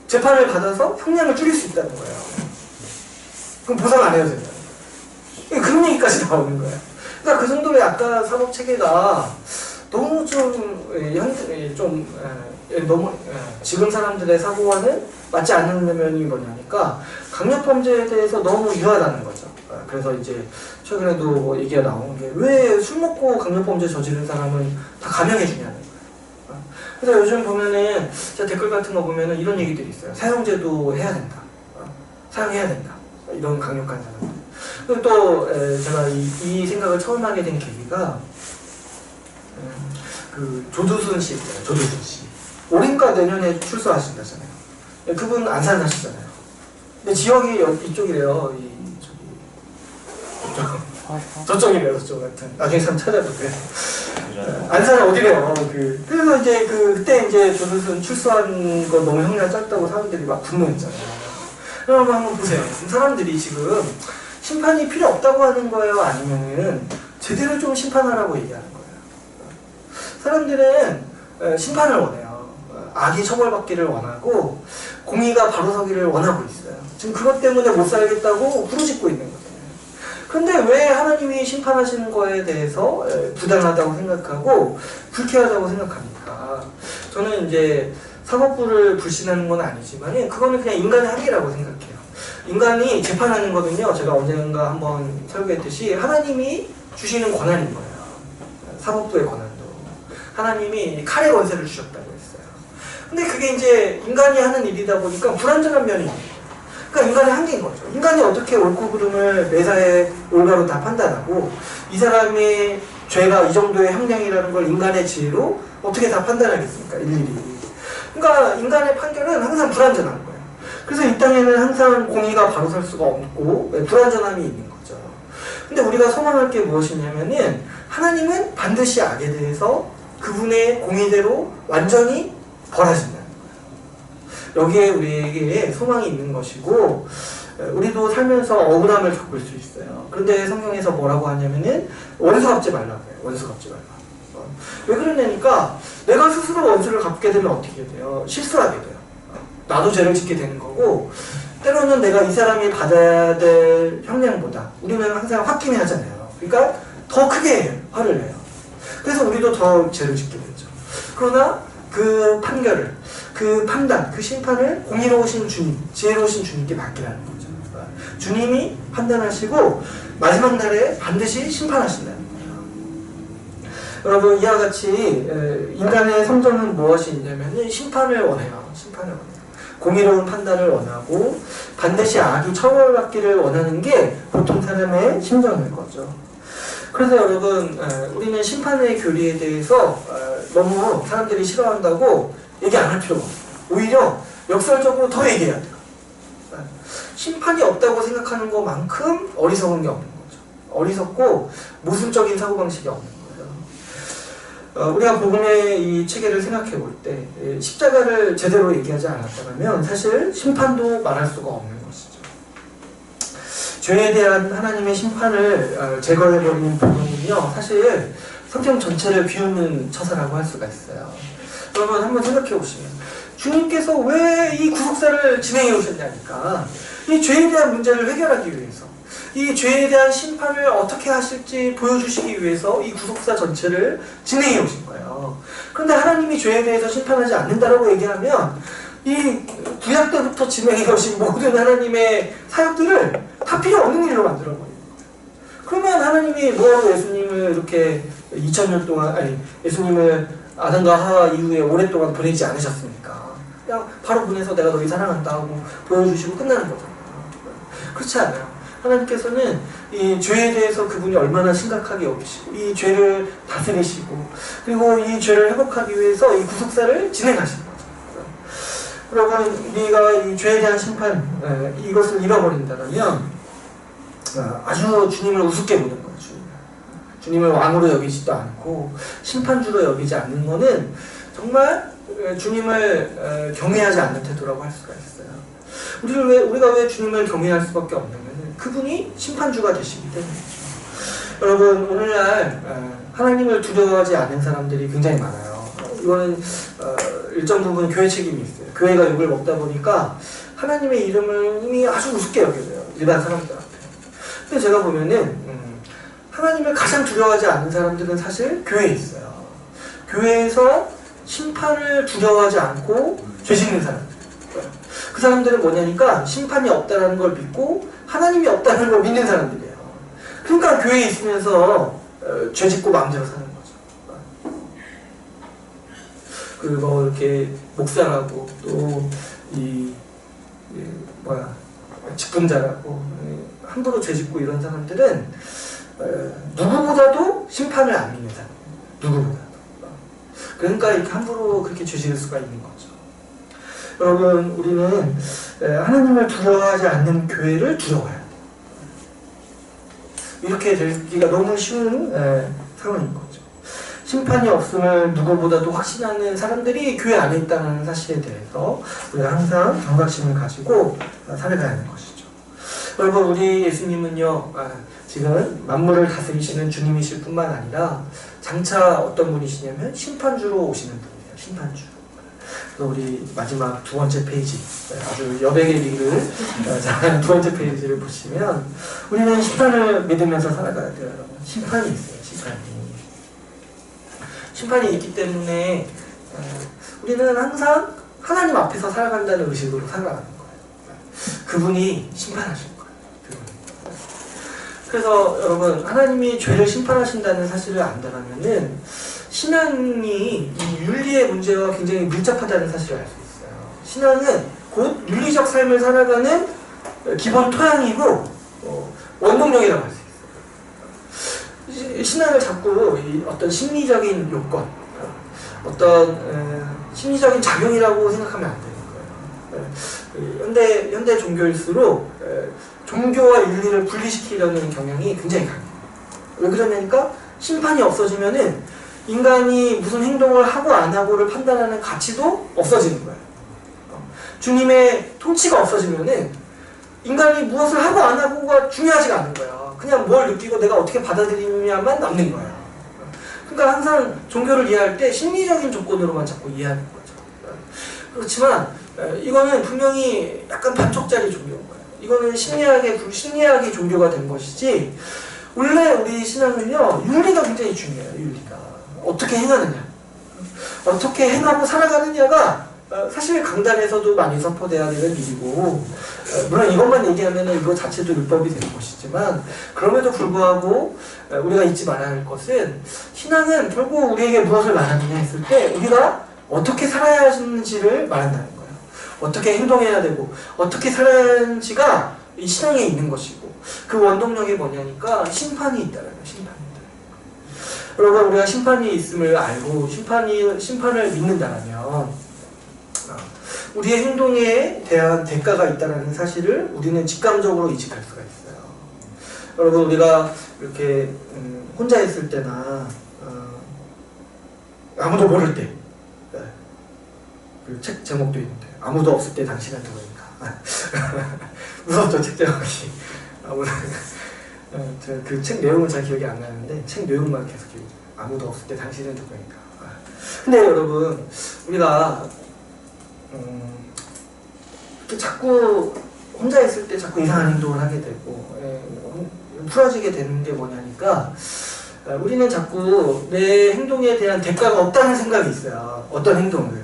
재판을 받아서 형량을 줄일 수 있다는 거예요. 그럼 보상 안 해도 된다는 거예요. 그런 얘기까지 나오는 거예요. 그러니까 그 정도의 아까 사법 체계가 너무 너무 지금 사람들의 사고와는 맞지 않는 면이 뭐냐니까 강력 범죄에 대해서 너무 유하다는 거죠. 그래서 이제 최근에도 뭐 얘기가 나온 게 왜 술 먹고 강력 범죄 저지른 사람은 다 감형해 주냐는 거예요. 그래서 요즘 보면은 제가 댓글 같은 거 보면은 이런 얘기들이 있어요. 사형제도 해야 된다. 사형해야 된다. 이런 강력한 사람들. 그리고 또 제가 이 생각을 처음 하게 된 계기가 그 조두순 씨 있잖아요. 조두순 씨. 올해인가 내년에 출소하신다잖아요. 그분 안산 사시잖아요. 근데 지역이 이쪽이래요. 저쪽이래요. 저쪽 같은. 나중에 한번 찾아볼게요. 안산은 어디래요. 그래서 이제 그때 이제 조두순 출소한 거 너무 형량 짧다고 사람들이 막 분노했잖아요. 그럼 한번 보세요. 사람들이 지금 심판이 필요 없다고 하는 거예요? 아니면은 제대로 좀 심판하라고 얘기하는 거예요? 사람들은 심판을 원해요. 악이 처벌받기를 원하고 공의가 바로서기를 원하고 있어요. 지금 그것 때문에 못 살겠다고 부르짖고 있는 거잖아요. 그런데 왜 하나님이 심판하시는 거에 대해서 부당하다고 생각하고 불쾌하다고 생각합니까? 저는 이제 사법부를 불신하는 건 아니지만 그거는 그냥 인간의 합의라고 생각해요. 인간이 재판하는 거는요, 제가 언젠가 한번 설교했듯이 하나님이 주시는 권한인 거예요. 사법부의 권한도. 하나님이 칼의 권세를 주셨다고 했어요. 근데 그게 이제 인간이 하는 일이다 보니까 불완전한 면이 있는 거예요. 그러니까 인간의 한계인 거죠. 인간이 어떻게 옳고 그름을 매사에 올바로 다 판단하고 이 사람의 죄가 이 정도의 형량이라는 걸 인간의 지혜로 어떻게 다 판단하겠습니까? 일일이. 그러니까 인간의 판결은 항상 불완전한 거예요. 그래서 이 땅에는 항상 공의가 바로 설 수가 없고 불완전함이 있는 거죠. 근데 우리가 소망할 게 무엇이냐면은 하나님은 반드시 악에 대해서 그분의 공의대로 완전히 벌하신다는 거예요. 여기에 우리에게 소망이 있는 것이고 우리도 살면서 억울함을 겪을 수 있어요. 그런데 성경에서 뭐라고 하냐면은 원수 갚지 말라고 해요. 원수 갚지 말라. 왜 그러냐니까 내가 스스로 원수를 갚게 되면 어떻게 돼요? 실수하게 돼요. 나도 죄를 짓게 되는 거고 때로는 내가 이 사람이 받아야 될 형량보다 우리는 항상 홧김에 하잖아요. 그러니까 더 크게 화를 내요. 그래서 우리도 더 죄를 짓게 되죠. 그러나 그 판결을, 그 판단, 그 심판을 공의로우신 주님, 지혜로우신 주님께 맡기라는 거죠. 주님이 판단하시고 마지막 날에 반드시 심판하신다는 거예요. 여러분 이와 같이 인간의 성정은 무엇이 있냐면 심판을 원해요. 심판을 원해요. 공의로운 판단을 원하고 반드시 악이 처벌받기를 원하는 게 보통 사람의 심정인 거죠. 그래서 여러분 우리는 심판의 교리에 대해서 너무 사람들이 싫어한다고 얘기 안 할 필요가 없어요. 오히려 역설적으로 더 얘기해야 돼요. 심판이 없다고 생각하는 것만큼 어리석은 게 없는 거죠. 어리석고 모순적인 사고방식이 없는 거예요. 우리가 복음의 이 체계를 생각해 볼 때 십자가를 제대로 얘기하지 않았다면 사실 심판도 말할 수가 없는 것이죠. 죄에 대한 하나님의 심판을 제거해버리는 복음은요, 사실 성경 전체를 비우는 처사라고 할 수가 있어요. 여러분 한번 생각해 보시면 주님께서 왜 이 구속사를 진행해 오셨냐니까 이 죄에 대한 문제를 해결하기 위해서 이 죄에 대한 심판을 어떻게 하실지 보여주시기 위해서 이 구속사 전체를 진행해 오신 거예요. 그런데 하나님이 죄에 대해서 심판하지 않는다라고 얘기하면 이 구약 때부터 진행해 오신 모든 하나님의 사역들을 다 필요 없는 일로 만들어버리는 거예요. 그러면 하나님이 뭐하러 예수님을 이렇게 2000년 동안, 아니 예수님을 아담과 하와 이후에 오랫동안 보내지 않으셨습니까? 그냥 바로 보내서 내가 너희 사랑한다 하고 보여주시고 끝나는 거잖아요. 그렇지 않아요. 하나님께서는 이 죄에 대해서 그분이 얼마나 심각하게 여기시고 이 죄를 다스리시고 그리고 이 죄를 회복하기 위해서 이 구속사를 진행하시는 거죠. 여러분 우리가 이 죄에 대한 심판 이것을 잃어버린다면 아주 주님을 우습게 보는 거예요. 주님을 왕으로 여기지도 않고 심판주로 여기지 않는 것은 정말 주님을 경외하지 않는 태도라고 할 수가 있어요. 우리가 왜 주님을 경외할 수밖에 없냐면 그분이 심판주가 되시기 때문이죠. 여러분 오늘날 하나님을 두려워하지 않는 사람들이 굉장히 많아요. 이거는 일정 부분 교회 책임이 있어요. 교회가 욕을 먹다 보니까 하나님의 이름을 이미 아주 우습게 여겨져요. 일반 사람들한테. 근데 제가 보면은 하나님을 가장 두려워하지 않는 사람들은 사실 교회에 있어요. 교회에서 심판을 두려워하지 않고 죄 짓는 사람들. 그 사람들은 뭐냐니까 심판이 없다는 걸 믿고 하나님이 없다는 걸 믿는 사람들이에요. 그러니까 교회에 있으면서 죄 짓고 마음대로 사는 거죠. 그리고 이렇게 목사라고 또 직분자라고 함부로 죄 짓고 이런 사람들은 누구보다도 심판을 안 믿는 사람이에요. 누구보다도. 그러니까 이렇게 함부로 그렇게 죄 지을 수가 있는 거죠. 여러분 우리는 하나님을 두려워하지 않는 교회를 두려워해야 돼요. 이렇게 되기가 너무 쉬운 상황인 거죠. 심판이 없음을 누구보다도 확신하는 사람들이 교회 안에 있다는 사실에 대해서 우리가 항상 경각심을 가지고 살아가야 하는 것이죠. 여러분 우리 예수님은요 지금 만물을 다스리시는 주님이실 뿐만 아니라 장차 어떤 분이시냐면 심판주로 오시는 분이에요. 심판주. 그래서 우리 마지막 두 번째 페이지 아주 여백의 리를 두 번째 페이지를 보시면 우리는 심판을 믿으면서 살아가야 돼요. 여러분. 심판이 있어요. 심판이 있기 때문에 우리는 항상 하나님 앞에서 살아간다는 의식으로 살아가는 거예요. 그분이 심판하실 거예요. 그래서 여러분 하나님이 죄를 심판하신다는 사실을 안다면은 신앙이 이 윤리의 문제와 굉장히 밀접하다는 사실을 알 수 있어요. 신앙은 곧 윤리적 삶을 살아가는 기본 토양이고 원동력이라고 할 수 있어요. 신앙을 자꾸 어떤 심리적인 요건, 어떤 심리적인 작용이라고 생각하면 안 되는 거예요. 현대 종교일수록 종교와 윤리를 분리시키려는 경향이 굉장히 강해요. 왜 그러냐니까 심판이 없어지면은 인간이 무슨 행동을 하고 안 하고를 판단하는 가치도 없어지는 거예요. 주님의 통치가 없어지면은 인간이 무엇을 하고 안 하고가 중요하지가 않은 거야. 그냥 뭘 느끼고 내가 어떻게 받아들이느냐만 남는 거야. 그러니까 항상 종교를 이해할 때 심리적인 조건으로만 자꾸 이해하는 거죠. 그렇지만 이거는 분명히 약간 반쪽짜리 종교인 거예요. 이거는 심리학의 종교가 된 것이지, 원래 우리 신앙은요, 윤리가 굉장히 중요해요. 윤리가 어떻게 행하느냐, 어떻게 행하고 살아가느냐가 사실 강단에서도 많이 선포돼야 되는 일이고, 물론 이것만 얘기하면 이거 자체도 율법이 되는 것이지만, 그럼에도 불구하고 우리가 잊지 말아야 할 것은, 신앙은 결국 우리에게 무엇을 말하느냐 했을 때 우리가 어떻게 살아야 하는지를 말한다는 거예요. 어떻게 행동해야 되고 어떻게 살아야 하는지가 이 신앙에 있는 것이고, 그 원동력이 뭐냐니까 심판이 있다는 거예요. 심판이 있다. 여러분, 우리가 심판이 있음을 알고 심판을 믿는다면 우리의 행동에 대한 대가가 있다는 사실을 우리는 직감적으로 인식할 수가 있어요. 여러분, 우리가 이렇게 혼자 있을 때나 아무도 모를 때, 그 책 제목도 있는데, 아무도 없을 때 당신은 누구인가. 무섭죠, 책 제목이. 그 책 내용은 잘 기억이 안 나는데 책 내용만 계속 기억이 나요. 아무도 없을 때 당신은 누구인가. 근데 여러분, 우리가 자꾸 혼자 있을 때 자꾸 이상한 행동을 하게 되고 풀어지게 되는 게 뭐냐니까, 우리는 자꾸 내 행동에 대한 대가가 없다는 생각이 있어요. 어떤 행동을.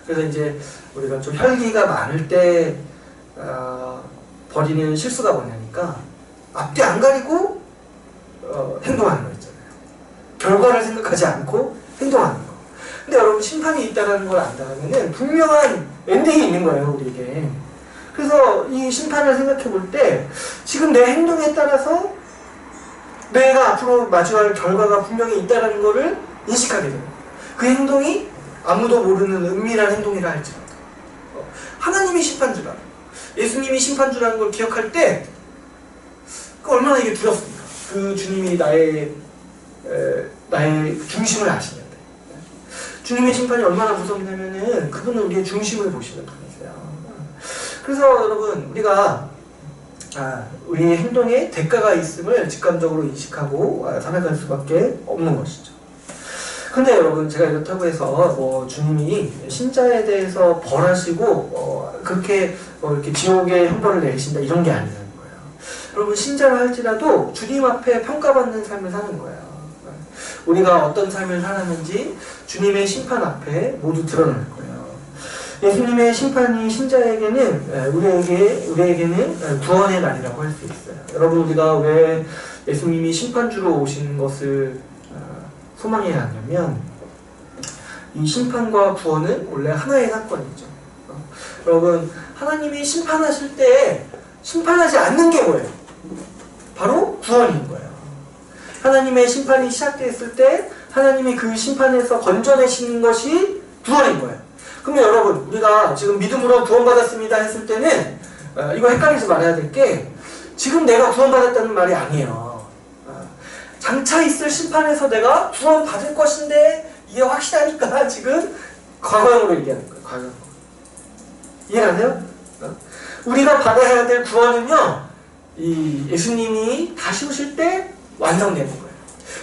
그래서 이제 우리가 좀 혈기가 많을 때 벌이는 실수가 뭐냐니까, 앞뒤 안 가리고 행동하는 거 있잖아요. 결과를 생각하지 않고 행동하는 거. 근데 여러분, 심판이 있다는 걸 안다면은 분명한 엔딩이 있는 거예요, 우리에게. 그래서 이 심판을 생각해 볼 때 지금 내 행동에 따라서 내가 앞으로 마주할 결과가 분명히 있다는 거를 인식하게 돼요. 그 행동이 아무도 모르는 은밀한 행동이라 할지라도, 하나님이 심판주라, 예수님이 심판주라는 걸 기억할 때 얼마나 이게 두렵습니까? 그 주님이 나의 중심을 아시는데, 주님의 심판이 얼마나 무섭냐면은 그분은 우리의 중심을 보시는 분이세요. 그래서 여러분, 우리가 우리의 행동에 대가가 있음을 직감적으로 인식하고 살아갈 수밖에 없는 것이죠. 근데 여러분, 제가 이렇다고 해서 주님이 신자에 대해서 벌하시고 그렇게 이렇게 지옥의 형벌을 내리신다, 이런 게 아니라는 거예요. 여러분, 신자를 할지라도 주님 앞에 평가받는 삶을 사는 거예요. 우리가 어떤 삶을 살았는지 주님의 심판 앞에 모두 드러날 거예요. 예수님의 심판이 신자에게는 우리에게는 구원의 날이라고 할 수 있어요. 여러분, 우리가 왜 예수님이 심판주로 오신 것을 소망해야 하냐면, 이 심판과 구원은 원래 하나의 사건이죠. 여러분, 하나님이 심판하실 때 심판하지 않는 게 뭐예요? 바로 구원인 거예요. 하나님의 심판이 시작됐을 때 하나님이 그 심판에서 건져내시는 것이 구원인 거예요. 그러면 여러분, 우리가 지금 믿음으로 구원받았습니다 했을 때는 이거 헷갈리지 말아야 될 게, 지금 내가 구원받았다는 말이 아니에요. 장차 있을 심판에서 내가 구원받을 것인데 이게 확실하니까 지금 과거형으로 얘기하는 거예요. 과거형. 이해가세요? 우리가 받아야 될 구원은요, 이 예수님이 다시 오실 때 완성되는 거예요.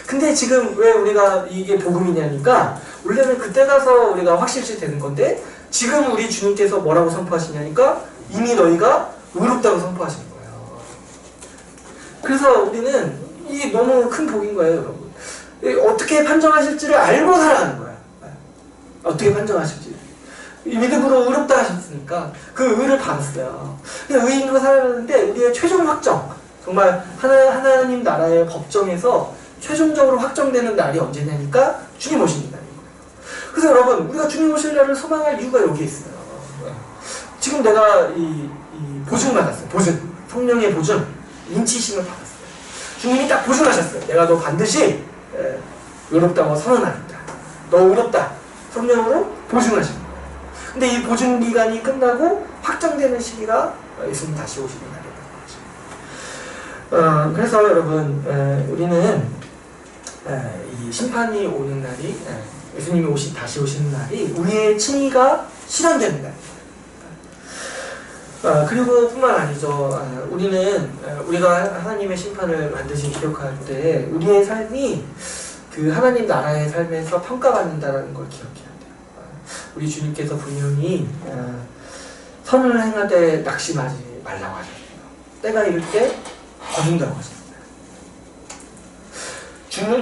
근데 지금 왜 우리가 이게 복음이냐니까, 원래는 그때 가서 우리가 확실시 되는 건데, 지금 우리 주님께서 뭐라고 선포하시냐니까, 이미 너희가 의롭다고 선포하시는 거예요. 그래서 우리는 이게 너무 큰 복인 거예요, 여러분. 어떻게 판정하실지를 알고 살아가는 거야. 어떻게 판정하실지. 믿음으로 의롭다 하셨으니까 그 의를 받았어요. 의인으로 살아가는데 우리의 최종 확정, 정말 하나님 나라의 법정에서 최종적으로 확정되는 날이 언제냐니까 주님 오시는 날인 거예요. 그래서 여러분, 우리가 주님 오실 날을 소망할 이유가 여기에 있어요. 지금 내가 이 보증 받았어요. 보증. 성령의 보증. 인치심을 받았어요. 주님이 딱 보증하셨어요. 내가 너 반드시 의롭다고 선언하겠다. 너 의롭다. 성령으로 보증하신 거예요. 근데 이 보증 기간이 끝나고 확정되는 시기가 예수님 다시 오시는 날이라는 거죠. 그래서 여러분, 우리는 이 심판이 오는 날이, 예수님이 다시 오시는 날이 우리의 칭의가 실현되는 날입니다. 그리고 뿐만 아니죠. 우리는 우리가 하나님의 심판을 반드시 기억할 때 우리의 삶이 그 하나님 나라의 삶에서 평가받는다는 걸 기억해야 돼요. 우리 주님께서 분명히 선을 행하되 낙심하지 말라고 하셨어요. 때가 이를 때 거둔다고 하셨어요.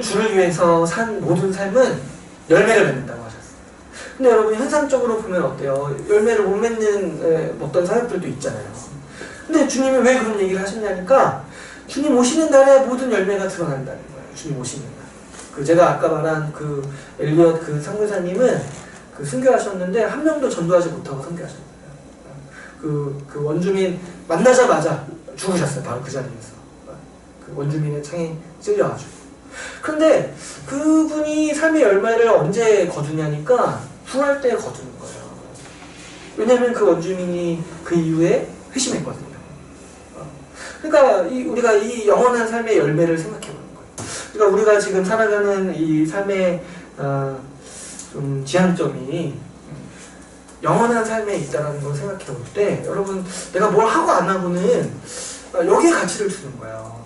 주를 위해서 산 모든 삶은 열매를 맺는다고 하셨어요. 근데 여러분 현상적으로 보면 어때요? 열매를 못 맺는 어떤 사람들도 있잖아요. 근데 주님이 왜 그런 얘기를 하셨냐니까 주님 오시는 날에 모든 열매가 드러난다는 거예요. 주님 오시는 날. 제가 아까 말한 엘리엇 상무사님은 순교하셨는데 한 명도 전도하지 못하고 순교하셨어요. 그 원주민 만나자마자 죽으셨어요. 바로 그 자리에서. 그 원주민의 창에 찔려가지고. 그런데 그분이 삶의 열매를 언제 거두냐니까 부활 때 거두는 거예요. 왜냐하면 그 원주민이 그 이후에 회심했거든요. 그러니까 우리가 이 영원한 삶의 열매를 생각해 보는 거예요. 그러니까 우리가 지금 살아가는 이 삶의 좀 지향점이 영원한 삶에 있다는 걸 생각해 볼 때 여러분 내가 뭘 하고 안 하고는 여기에 가치를 두는 거예요.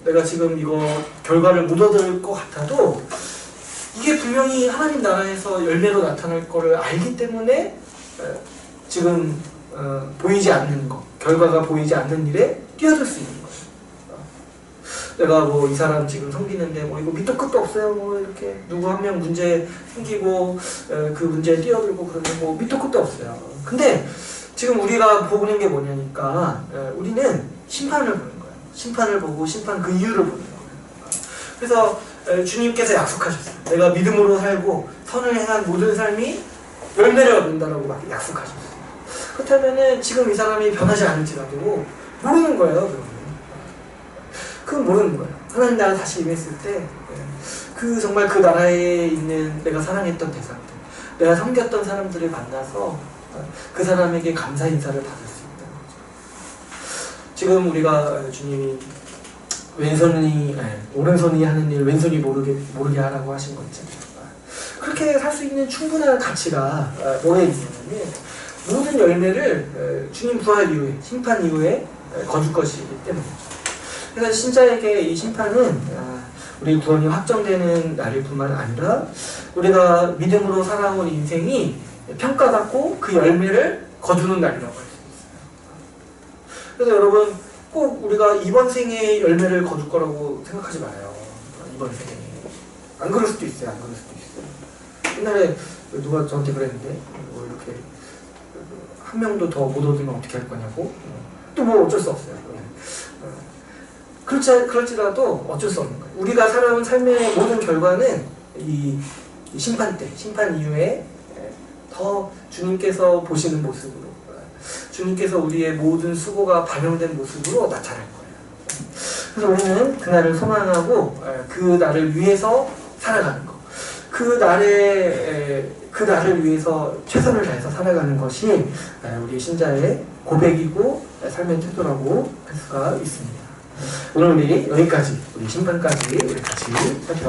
내가 지금 이거 결과를 못 얻을 것 같아도 이게 분명히 하나님 나라에서 열매로 나타날 거를 알기 때문에 지금 보이지 않는 거, 결과가 보이지 않는 일에 뛰어들 수 있는 거예요. 내가 뭐 이 사람 지금 섬기는데 뭐 이거 밑도 끝도 없어요. 뭐 이렇게 누구 한 명 문제 생기고 그 문제에 뛰어들고 그러면 뭐 밑도 끝도 없어요. 근데 지금 우리가 보는 게 뭐냐니까 우리는 심판을 보는 거예요. 심판을 보고 심판 그 이유를 보는 거예요. 그래서 주님께서 약속하셨어요. 내가 믿음으로 살고 선을 행한 모든 삶이 열매를 얻는다라고 막 약속하셨어요. 그렇다면은 지금 이 사람이 변하지 않을지라도 모르는 거예요. 그건 모르는 거예요. 하나님 나라 다시 임했을 때 정말 그 나라에 있는 내가 사랑했던 대상들, 내가 섬겼던 사람들을 만나서 그 사람에게 감사 인사를 받을 수 있다는 거죠. 지금 우리가 주님이 오른손이 하는 일 왼손이 모르게 하라고 하신 거 있잖아요. 그렇게 살 수 있는 충분한 가치가 뭐에 있냐면 모든 열매를 주님 부활 이후에 심판 이후에 거둘 것이기 때문이죠. 그래서 신자에게 이 심판은 우리 구원이 확정되는 날일 뿐만 아니라 우리가 믿음으로 살아온 인생이 평가받고 그 열매를 거두는 날이라고 할 수 있어요. 그래서 여러분 꼭 우리가 이번 생에 열매를 거둘 거라고 생각하지 말아요. 이번 생에. 안 그럴 수도 있어요. 안 그럴 수도 있어요. 옛날에 누가 저한테 그랬는데 뭐 이렇게 한 명도 더 못 얻으면 어떻게 할 거냐고. 또 뭐 어쩔 수 없어요. 그럴지라도 어쩔 수 없는 거예요. 우리가 살아온 삶의 모든 결과는 이 심판 때, 심판 이후에 더 주님께서 보시는 모습으로, 주님께서 우리의 모든 수고가 반영된 모습으로 나타날 거예요. 그래서 우리는 그날을 소망하고 그 날을 위해서 살아가는 거, 그 날을 위해서 최선을 다해서 살아가는 것이 우리 신자의 고백이고 삶의 태도라고 할 수가 있습니다. 오늘 우리 여기까지, 우리 심판까지 우리 같이 살펴봤습니다.